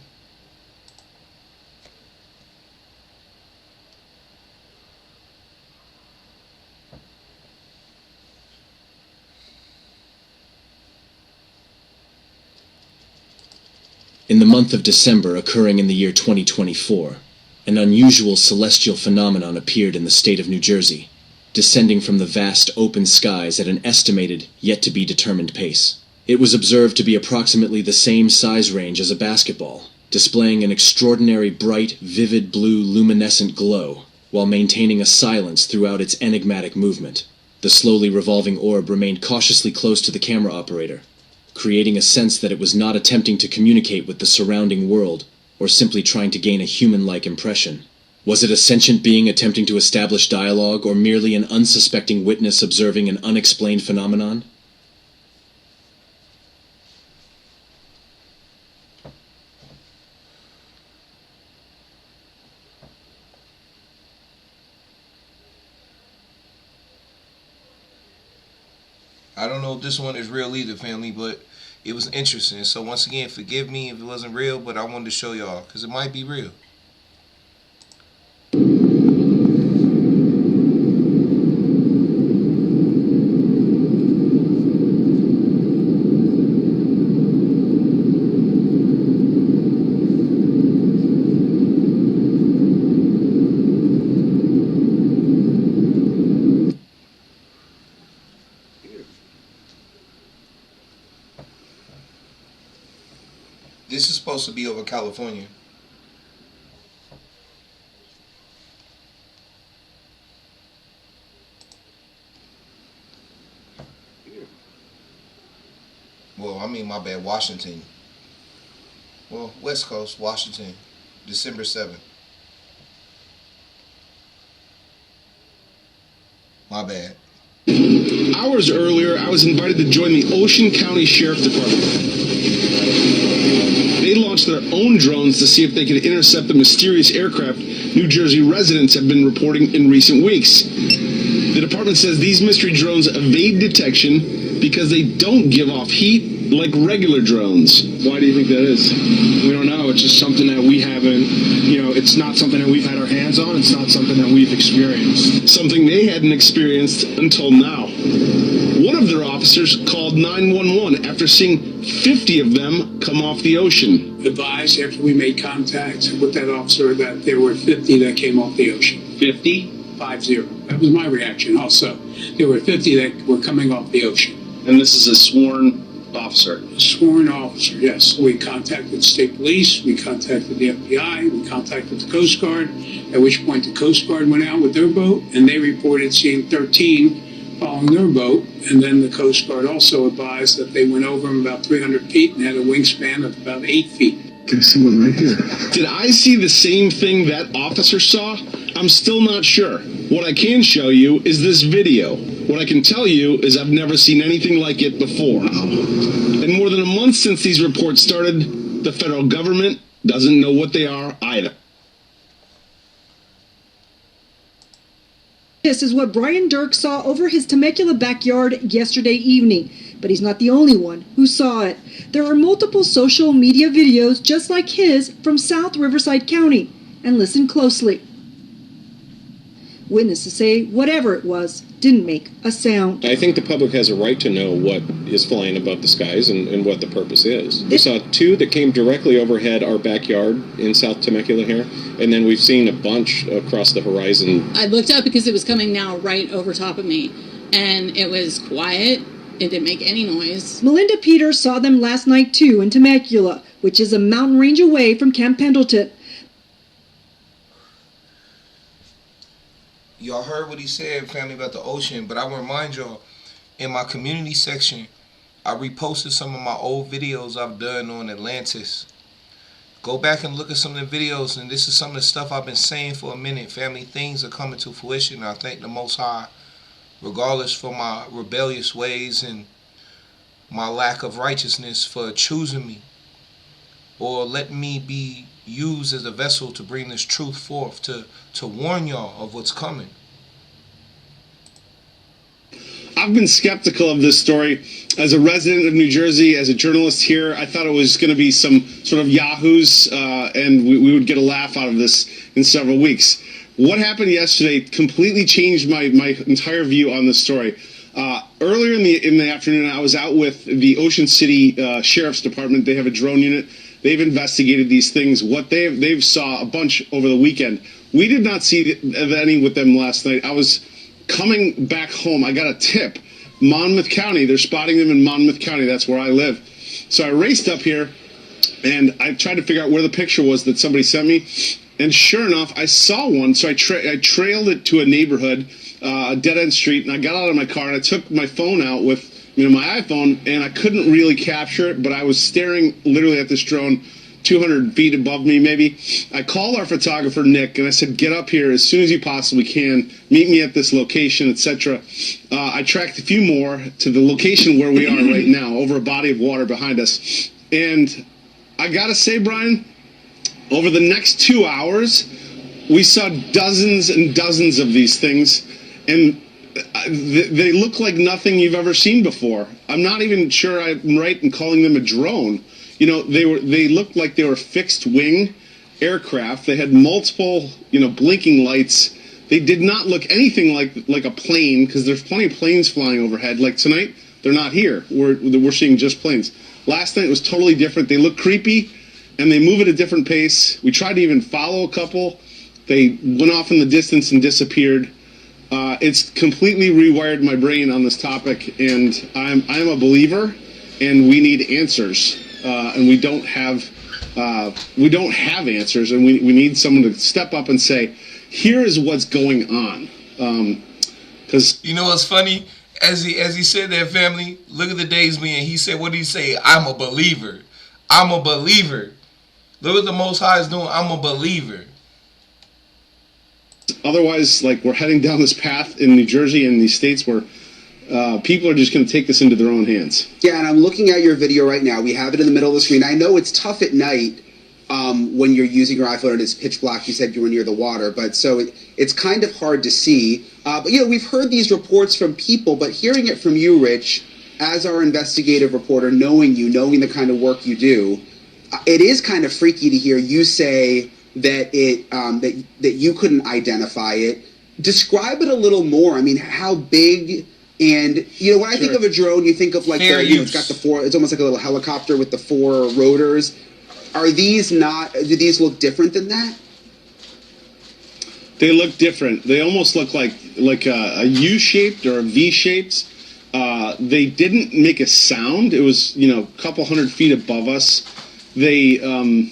In the month of December occurring in the year 2024, an unusual celestial phenomenon appeared in the state of New Jersey, descending from the vast open skies at an estimated, yet to be determined pace. It was observed to be approximately the same size range as a basketball, displaying an extraordinary bright, vivid blue luminescent glow, while maintaining a silence throughout its enigmatic movement. The slowly revolving orb remained cautiously close to the camera operator, creating a sense that it was not attempting to communicate with the surrounding world, or simply trying to gain a human-like impression. Was it a sentient being attempting to establish dialogue, or merely an unsuspecting witness observing an unexplained phenomenon? I don't know if this one is real either, family, but it was interesting. So once again, forgive me if it wasn't real, but I wanted to show y'all because it might be real. This is supposed to be over California. Well, I mean, my bad, Washington. Well, West Coast, Washington, December 7th. My bad. Hours earlier, I was invited to join the Ocean County Sheriff Department. They launched their own drones to see if they could intercept the mysterious aircraft New Jersey residents have been reporting in recent weeks. The department says these mystery drones evade detection because they don't give off heat like regular drones. Why do you think that is? We don't know. It's just something that we haven't, it's not something that we've had our hands on. It's not something that we've experienced. Something they hadn't experienced until now. One of their officers called 911 after seeing 50 of them come off the ocean. Advised after we made contact with that officer that there were 50 that came off the ocean. 50? 50. That was my reaction also. There were 50 that were coming off the ocean. And this is a sworn officer? Sworn officer, yes. We contacted state police, we contacted the FBI, we contacted the Coast Guard, at which point the Coast Guard went out with their boat and they reported seeing 13 following their boat, and then the Coast Guard also advised that they went over them about 300 feet and had a wingspan of about 8 feet. Can see one right here. Did I see the same thing that officer saw? I'm still not sure. What I can show you is this video. What I can tell you is I've never seen anything like it before. In more than a month since these reports started, the federal government doesn't know what they are either. This is what Brian Dirk saw over his Temecula backyard yesterday evening, but he's not the only one who saw it. There are multiple social media videos just like his from South Riverside County, and listen closely. Witnesses say whatever it was didn't make a sound. I think the public has a right to know what is flying above the skies and what the purpose is. We saw 2 that came directly overhead our backyard in South Temecula here, and then we've seen a bunch across the horizon. I looked up because it was coming now right over top of me, and it was quiet. It didn't make any noise. Melinda Peters saw them last night too in Temecula, which is a mountain range away from Camp Pendleton. Y'all heard what he said, family, about the ocean, but I want to remind y'all, in my community section, I reposted some of my old videos I've done on Atlantis. Go back and look at some of the videos, and this is some of the stuff I've been saying for a minute. Family, things are coming to fruition. I thank the Most High, regardless for my rebellious ways and my lack of righteousness, for choosing me or letting me be used as a vessel to bring this truth forth, to warn y'all of what's coming. I've been skeptical of this story. As a resident of New Jersey, as a journalist here, I thought it was going to be some sort of yahoos, and we would get a laugh out of this in several weeks. What happened yesterday completely changed my entire view on this story. Earlier in the afternoon, I was out with the Ocean City Sheriff's Department. They have a drone unit. They've investigated these things. What they've saw a bunch over the weekend. We did not see any with them last night. I was coming back home. I got a tip. Monmouth County. They're spotting them in Monmouth County. That's where I live. So I raced up here, and I tried to figure out where the picture was that somebody sent me. And sure enough, I saw one. So I trailed it to a neighborhood, a dead-end street, and I got out of my car, and I took my phone out with my iPhone, and I couldn't really capture it, but I was staring literally at this drone 200 feet above me, maybe. I called our photographer, Nick, and I said, get up here as soon as you possibly can. Meet me at this location, etc. I tracked a few more to the location where we are right now, over a body of water behind us. And I got to say, Brian, over the next 2 hours, we saw dozens and dozens of these things, and they look like nothing you've ever seen before. I'm not even sure I'm right in calling them a drone. They looked like they were fixed wing aircraft. They had multiple, blinking lights. They did not look anything like a plane, because there's plenty of planes flying overhead. Like tonight, they're not here. We're seeing just planes. Last night was totally different. They look creepy, and they move at a different pace. We tried to even follow a couple. They went off in the distance and disappeared. It's completely rewired my brain on this topic, and I'm a believer, and we need answers. And we don't have answers, and we need someone to step up and say, here is what's going on. Because you know what's funny? As he said that, family, look at the days me, and he said, what did he say? I'm a believer. I'm a believer. Look what the Most High is doing. I'm a believer. Otherwise, we're heading down this path in New Jersey and these states where people are just going to take this into their own hands. Yeah, and I'm looking at your video right now. We have it in the middle of the screen. I know it's tough at night when you're using your iPhone and it's pitch black. You said you were near the water, but so it's kind of hard to see. But we've heard these reports from people, but hearing it from you, Rich, as our investigative reporter, knowing the kind of work you do, it is kind of freaky to hear you say that that you couldn't identify it. Describe it a little more. I mean, how big? And when I think of a drone, you think of it's got the four. It's almost like a little helicopter with the four rotors. Are these not? Do these look different than that? They look different. They almost look like a U-shaped or a V-shaped. They didn't make a sound. It was a couple hundred feet above us. You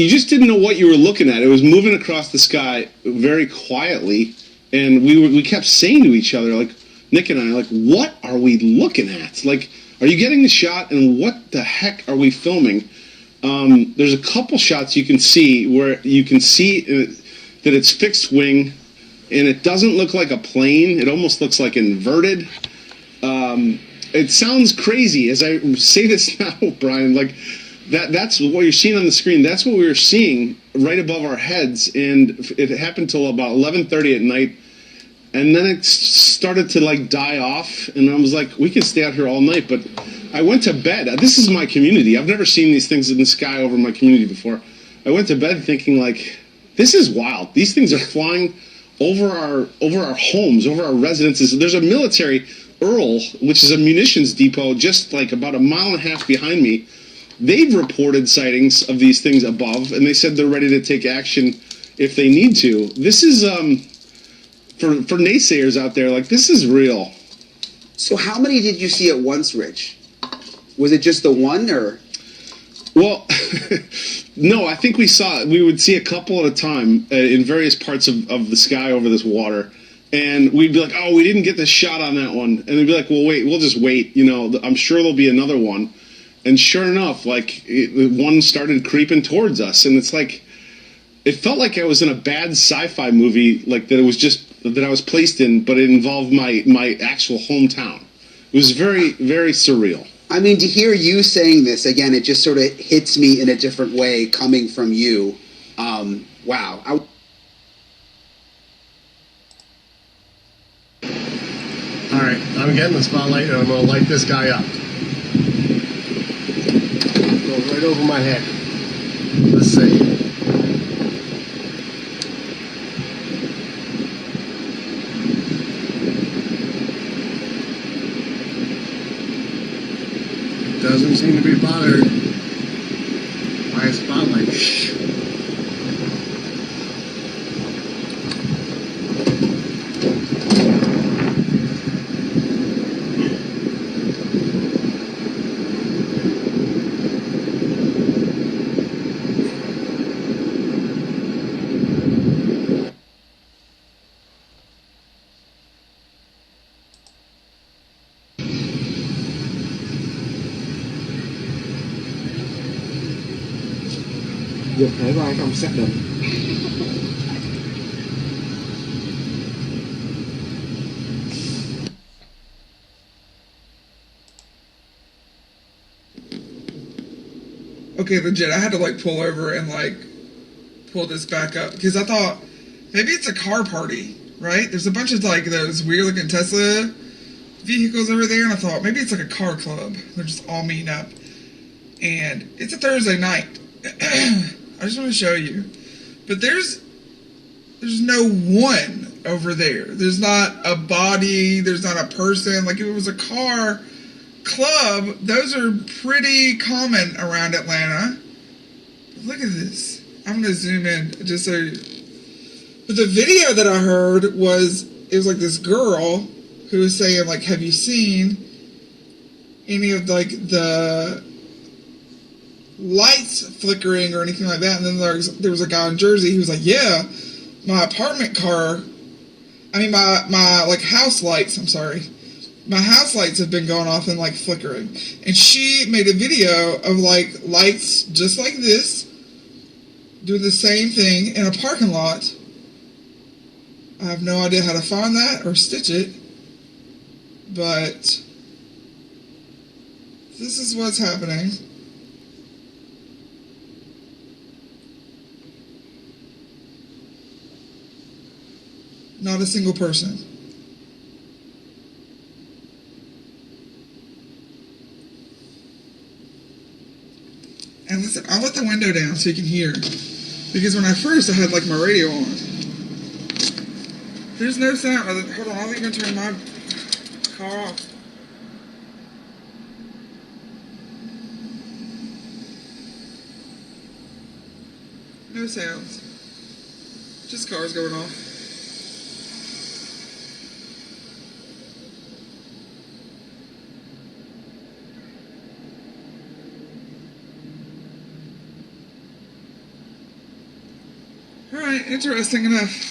just didn't know what you were looking at. It was moving across the sky very quietly, and we kept saying to each other, Nick and I, what are we looking at? Are you getting the shot, and what the heck are we filming? There's a couple shots you can see where you can see that it's fixed wing, and it doesn't look like a plane. It almost looks like inverted. It sounds crazy as I say this now, Brian, that's what you're seeing on the screen. That's what we were seeing right above our heads, and it happened till about 11:30 at night, and then it started to die off, and I was like, we can stay out here all night, but I went to bed. This is my community. I've never seen these things in the sky over my community before. I went to bed thinking this is wild. These things are flying over our homes, over our residences. There's a military Earl, which is a munitions depot just about a mile and a half behind me. They've reported sightings of these things above, and they said they're ready to take action if they need to. This is, for naysayers out there, this is real. So how many did you see at once, Rich? Was it just the one, or? Well, no, I think we would see a couple at a time in various parts of the sky over this water. And we'd be like, oh, we didn't get the shot on that one. And they'd be like, well, wait, we'll just wait. You know, I'm sure there'll be another one. And sure enough, like, one started creeping towards us. And it's like, it felt like I was in a bad sci-fi movie, like that it was just, that I was placed in, but it involved my actual hometown. It was very, very surreal. I mean, to hear you saying this, again, it just sort of hits me in a different way coming from you. Wow. All right, I'm getting the spotlight, and I'm going to light this guy up. Go right over my head. Let's see. Doesn't seem to be bothered by a spotlight. Dịch thể vai không xác định. Okay, legit, I had to like pull over and like pull this back up because I thought maybe it's a car party, right? There's a bunch of like those weird looking Tesla vehicles over there, and I thought maybe it's like a car club. They're just all meeting up, and it's a Thursday night. I just want to show you, but there's no one over there. There's not a body. There's not a person. Like if it was a car club, those are pretty common around Atlanta. But look at this. I'm gonna zoom in just so. But the video that I heard it was like this girl who was saying like, "Have you seen any of like the lights flickering or anything like that?" And then there was a guy in Jersey who was like, "Yeah, my apartment car. I mean my like house lights. I'm sorry." My house lights have been going off and like flickering. And she made a video of like lights just like this, doing the same thing in a parking lot. I have no idea how to find that or stitch it, but this is what's happening. Not a single person. And listen, I'll let the window down so you can hear. Because when I had like my radio on. There's no sound. Hold on, I'll even turn my car off. No sounds. Just cars going off. Alright, interesting enough.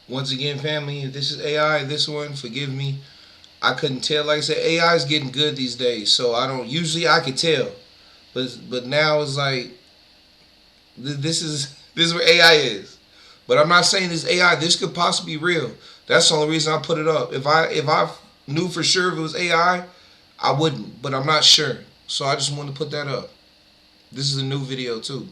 Once again, family, if this is AI, this one, forgive me. I couldn't tell. Like I said, AI is getting good these days, so I don't. Usually, I could tell, but now it's like this is where AI is. But I'm not saying this AI. This could possibly be real. That's the only reason I put it up. If I knew for sure if it was AI, I wouldn't. But I'm not sure, so I just wanted to put that up. This is a new video too.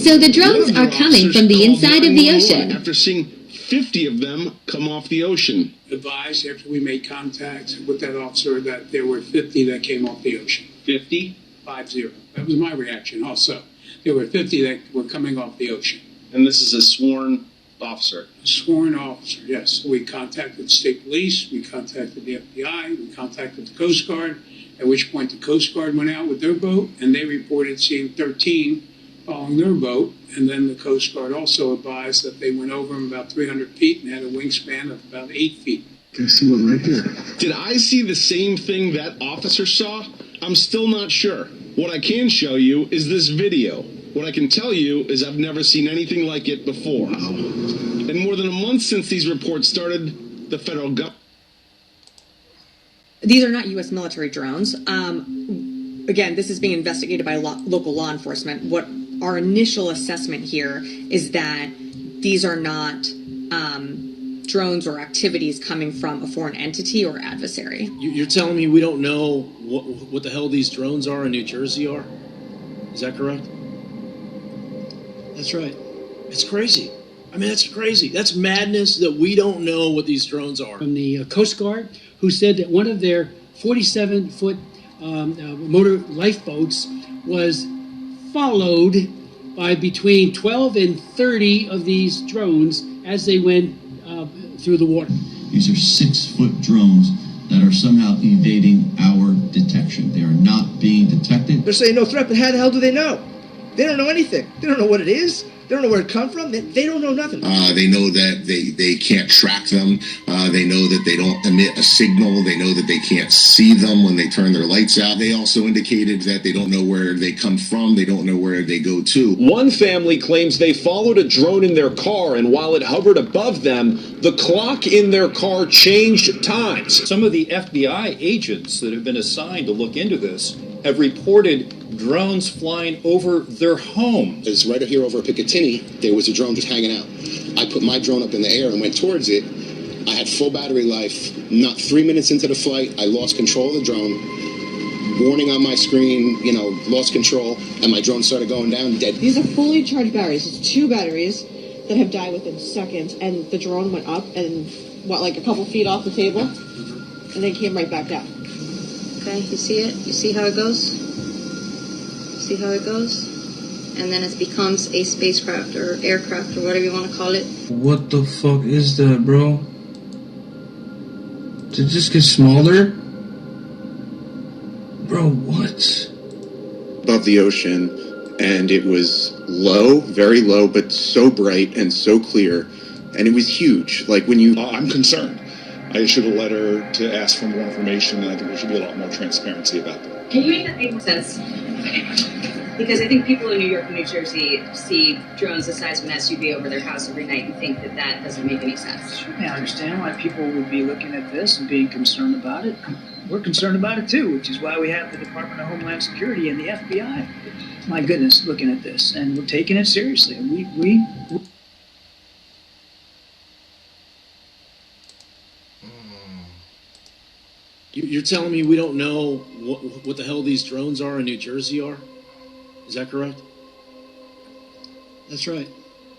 So the drones are coming from the inside of the ocean. After seeing 50 of them come off the ocean. Advised after we made contact with that officer that there were 50 that came off the ocean. 50? 50. That was my reaction also. There were 50 that were coming off the ocean. And this is a sworn officer? A sworn officer, yes. We contacted state police, we contacted the FBI, we contacted the Coast Guard, at which point the Coast Guard went out with their boat and they reported seeing 13 following their boat. And then the Coast Guard also advised that they went over them about 300 feet and had a wingspan of about 8 feet. Can I see one right here? Did I see the same thing that officer saw? I'm still not sure. What I can show you is this video. What I can tell you is I've never seen anything like it before. Wow. In more than a month since these reports started, the federal government... These are not U.S. military drones. Again, this is being investigated by local law enforcement. What our initial assessment here is that these are not drones or activities coming from a foreign entity or adversary. You're telling me we don't know what the hell these drones are in New Jersey are? Is that correct? That's right. It's crazy. I mean, that's crazy. That's madness that we don't know what these drones are. From the Coast Guard, who said that one of their 47-foot motor lifeboats was followed by between 12 and 30 of these drones as they went through the water. These are 6-foot drones that are somehow evading our detection. They are not being detected. They're saying no threat, but how the hell do they know? They don't know anything. They don't know what it is. They don't know where it come from. They don't know nothing. They know that they can't track them. They know that they don't emit a signal. They know that they can't see them when they turn their lights out. They also indicated that they don't know where they come from. They don't know where they go to. One family claims they followed a drone in their car, and while it hovered above them, the clock in their car changed times. Some of the FBI agents that have been assigned to look into this have reported drones flying over their home. It's right here over Picatinny, there was a drone just hanging out. I put my drone up in the air and went towards it. I had full battery life. Not 3 minutes into the flight, I lost control of the drone. Warning on my screen, lost control, and my drone started going down dead. These are fully charged batteries. It's 2 batteries that have died within seconds, and the drone went up and, a couple feet off the table, and then came right back down. Okay, you see it? You see how it goes? See how it goes? And then it becomes a spacecraft or aircraft or whatever you want to call it. What the fuck is that, bro? Did it just get smaller? Bro, what? Above the ocean, and it was low, very low, but so bright and so clear, and it was huge. I'm concerned. I issued a letter to ask for more information, and I think there should be a lot more transparency about that. Can you make that make more sense? Because I think people in New York and New Jersey see drones the size of an SUV over their house every night and think that that doesn't make any sense. Certainly, I understand why people would be looking at this and being concerned about it. We're concerned about it too, which is why we have the Department of Homeland Security and the FBI. My goodness, looking at this, and we're taking it seriously. We You're telling me we don't know what the hell these drones are in New Jersey are? Is that correct? That's right.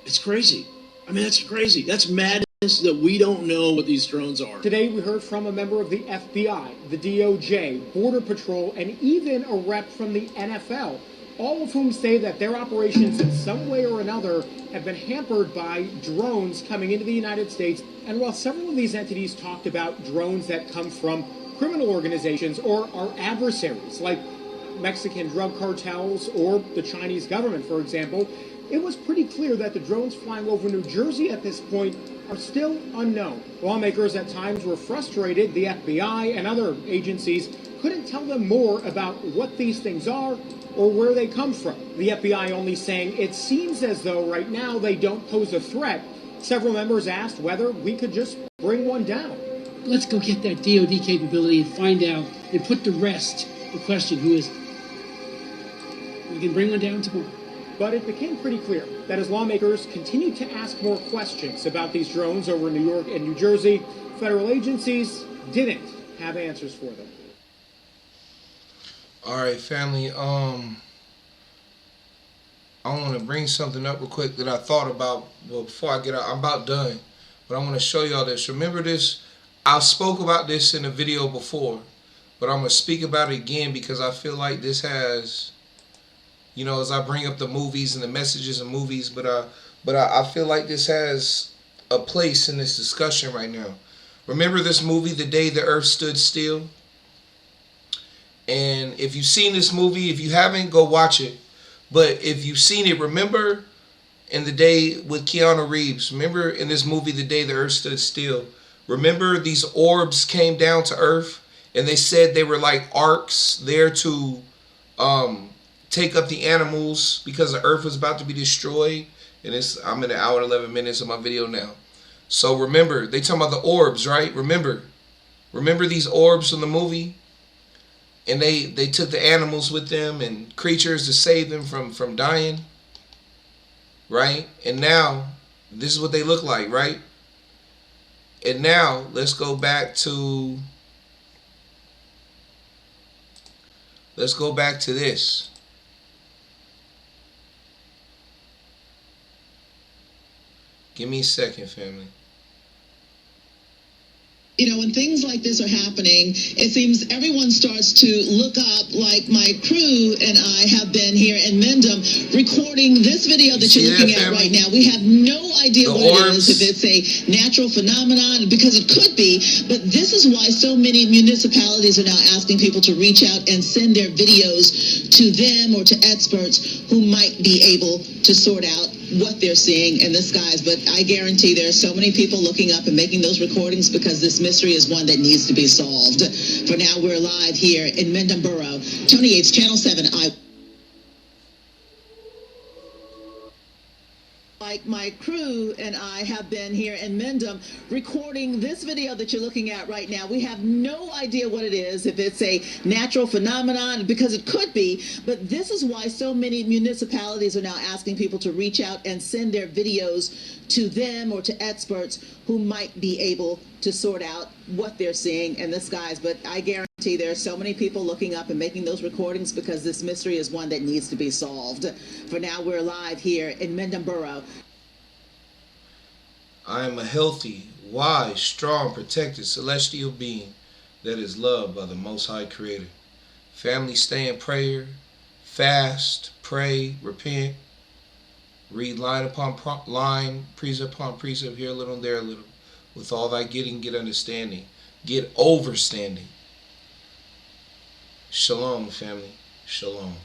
It's crazy. I mean, that's crazy. That's madness that we don't know what these drones are. Today we heard from a member of the FBI, the DOJ, Border Patrol, and even a rep from the NFL, all of whom say that their operations in some way or another have been hampered by drones coming into the United States. And while several of these entities talked about drones that come from criminal organizations or our adversaries like Mexican drug cartels or the Chinese government, for example, it was pretty clear that the drones flying over New Jersey at this point are still unknown. Lawmakers at times were frustrated. The FBI and other agencies couldn't tell them more about what these things are or where they come from. The FBI only saying it seems as though right now they don't pose a threat. Several members asked whether we could just bring one down. Let's go get that DOD capability and find out and put to rest the question, who is it? We can bring one down tomorrow. But it became pretty clear that as lawmakers continued to ask more questions about these drones over New York and New Jersey, federal agencies didn't have answers for them. All right, family. I want to bring something up real quick that I thought about. Well, before I get out, I'm about done. But I want to show y'all this. Remember this? I spoke about this in a video before. But I'm going to speak about it again because I feel like this has, you know, as I bring up the movies and the messages of movies. But I feel like this has a place in this discussion right now. Remember this movie, The Day the Earth Stood Still? And if you've seen this movie, if you haven't, go watch it. But if you've seen it, remember in the day with Keanu Reeves, remember in this movie, The Day the Earth Stood Still, remember these orbs came down to Earth and they said they were like arcs there to take up the animals because the Earth was about to be destroyed. And I'm in an hour and 11 minutes of my video now. So remember, they talking about the orbs, right? Remember these orbs from the movie? And they took the animals with them and creatures to save them from dying. Right? And now, this is what they look like, right? And now, let's go back to this. Give me a second, family. You know, when things like this are happening, it seems everyone starts to look up, like my crew and I have been here in Mendham recording this video that you're looking at right now. We have no idea what it is, if it's a natural phenomenon, because it could be, but this is why so many municipalities are now asking people to reach out and send their videos to them or to experts who might be able to sort out what they're seeing in the skies. But I guarantee there are so many people looking up and making those recordings because this mystery is one that needs to be solved. For now, we're live here in Mendham Borough. Tony Yates, Channel 7. Like my crew and I have been here in Mendham recording this video that you're looking at right now. We have no idea what it is, if it's a natural phenomenon, because it could be, but this is why so many municipalities are now asking people to reach out and send their videos to them or to experts who might be able to sort out what they're seeing in the skies. But I guarantee there are so many people looking up and making those recordings because this mystery is one that needs to be solved. For now, we're live here in Mendham Borough. I am a healthy, wise, strong, protected, celestial being that is loved by the Most High Creator. Family, stay in prayer, fast, pray, repent, read line upon line, precept upon precept, here a little and there a little. With all thy getting, get understanding. Get overstanding. Shalom, family. Shalom.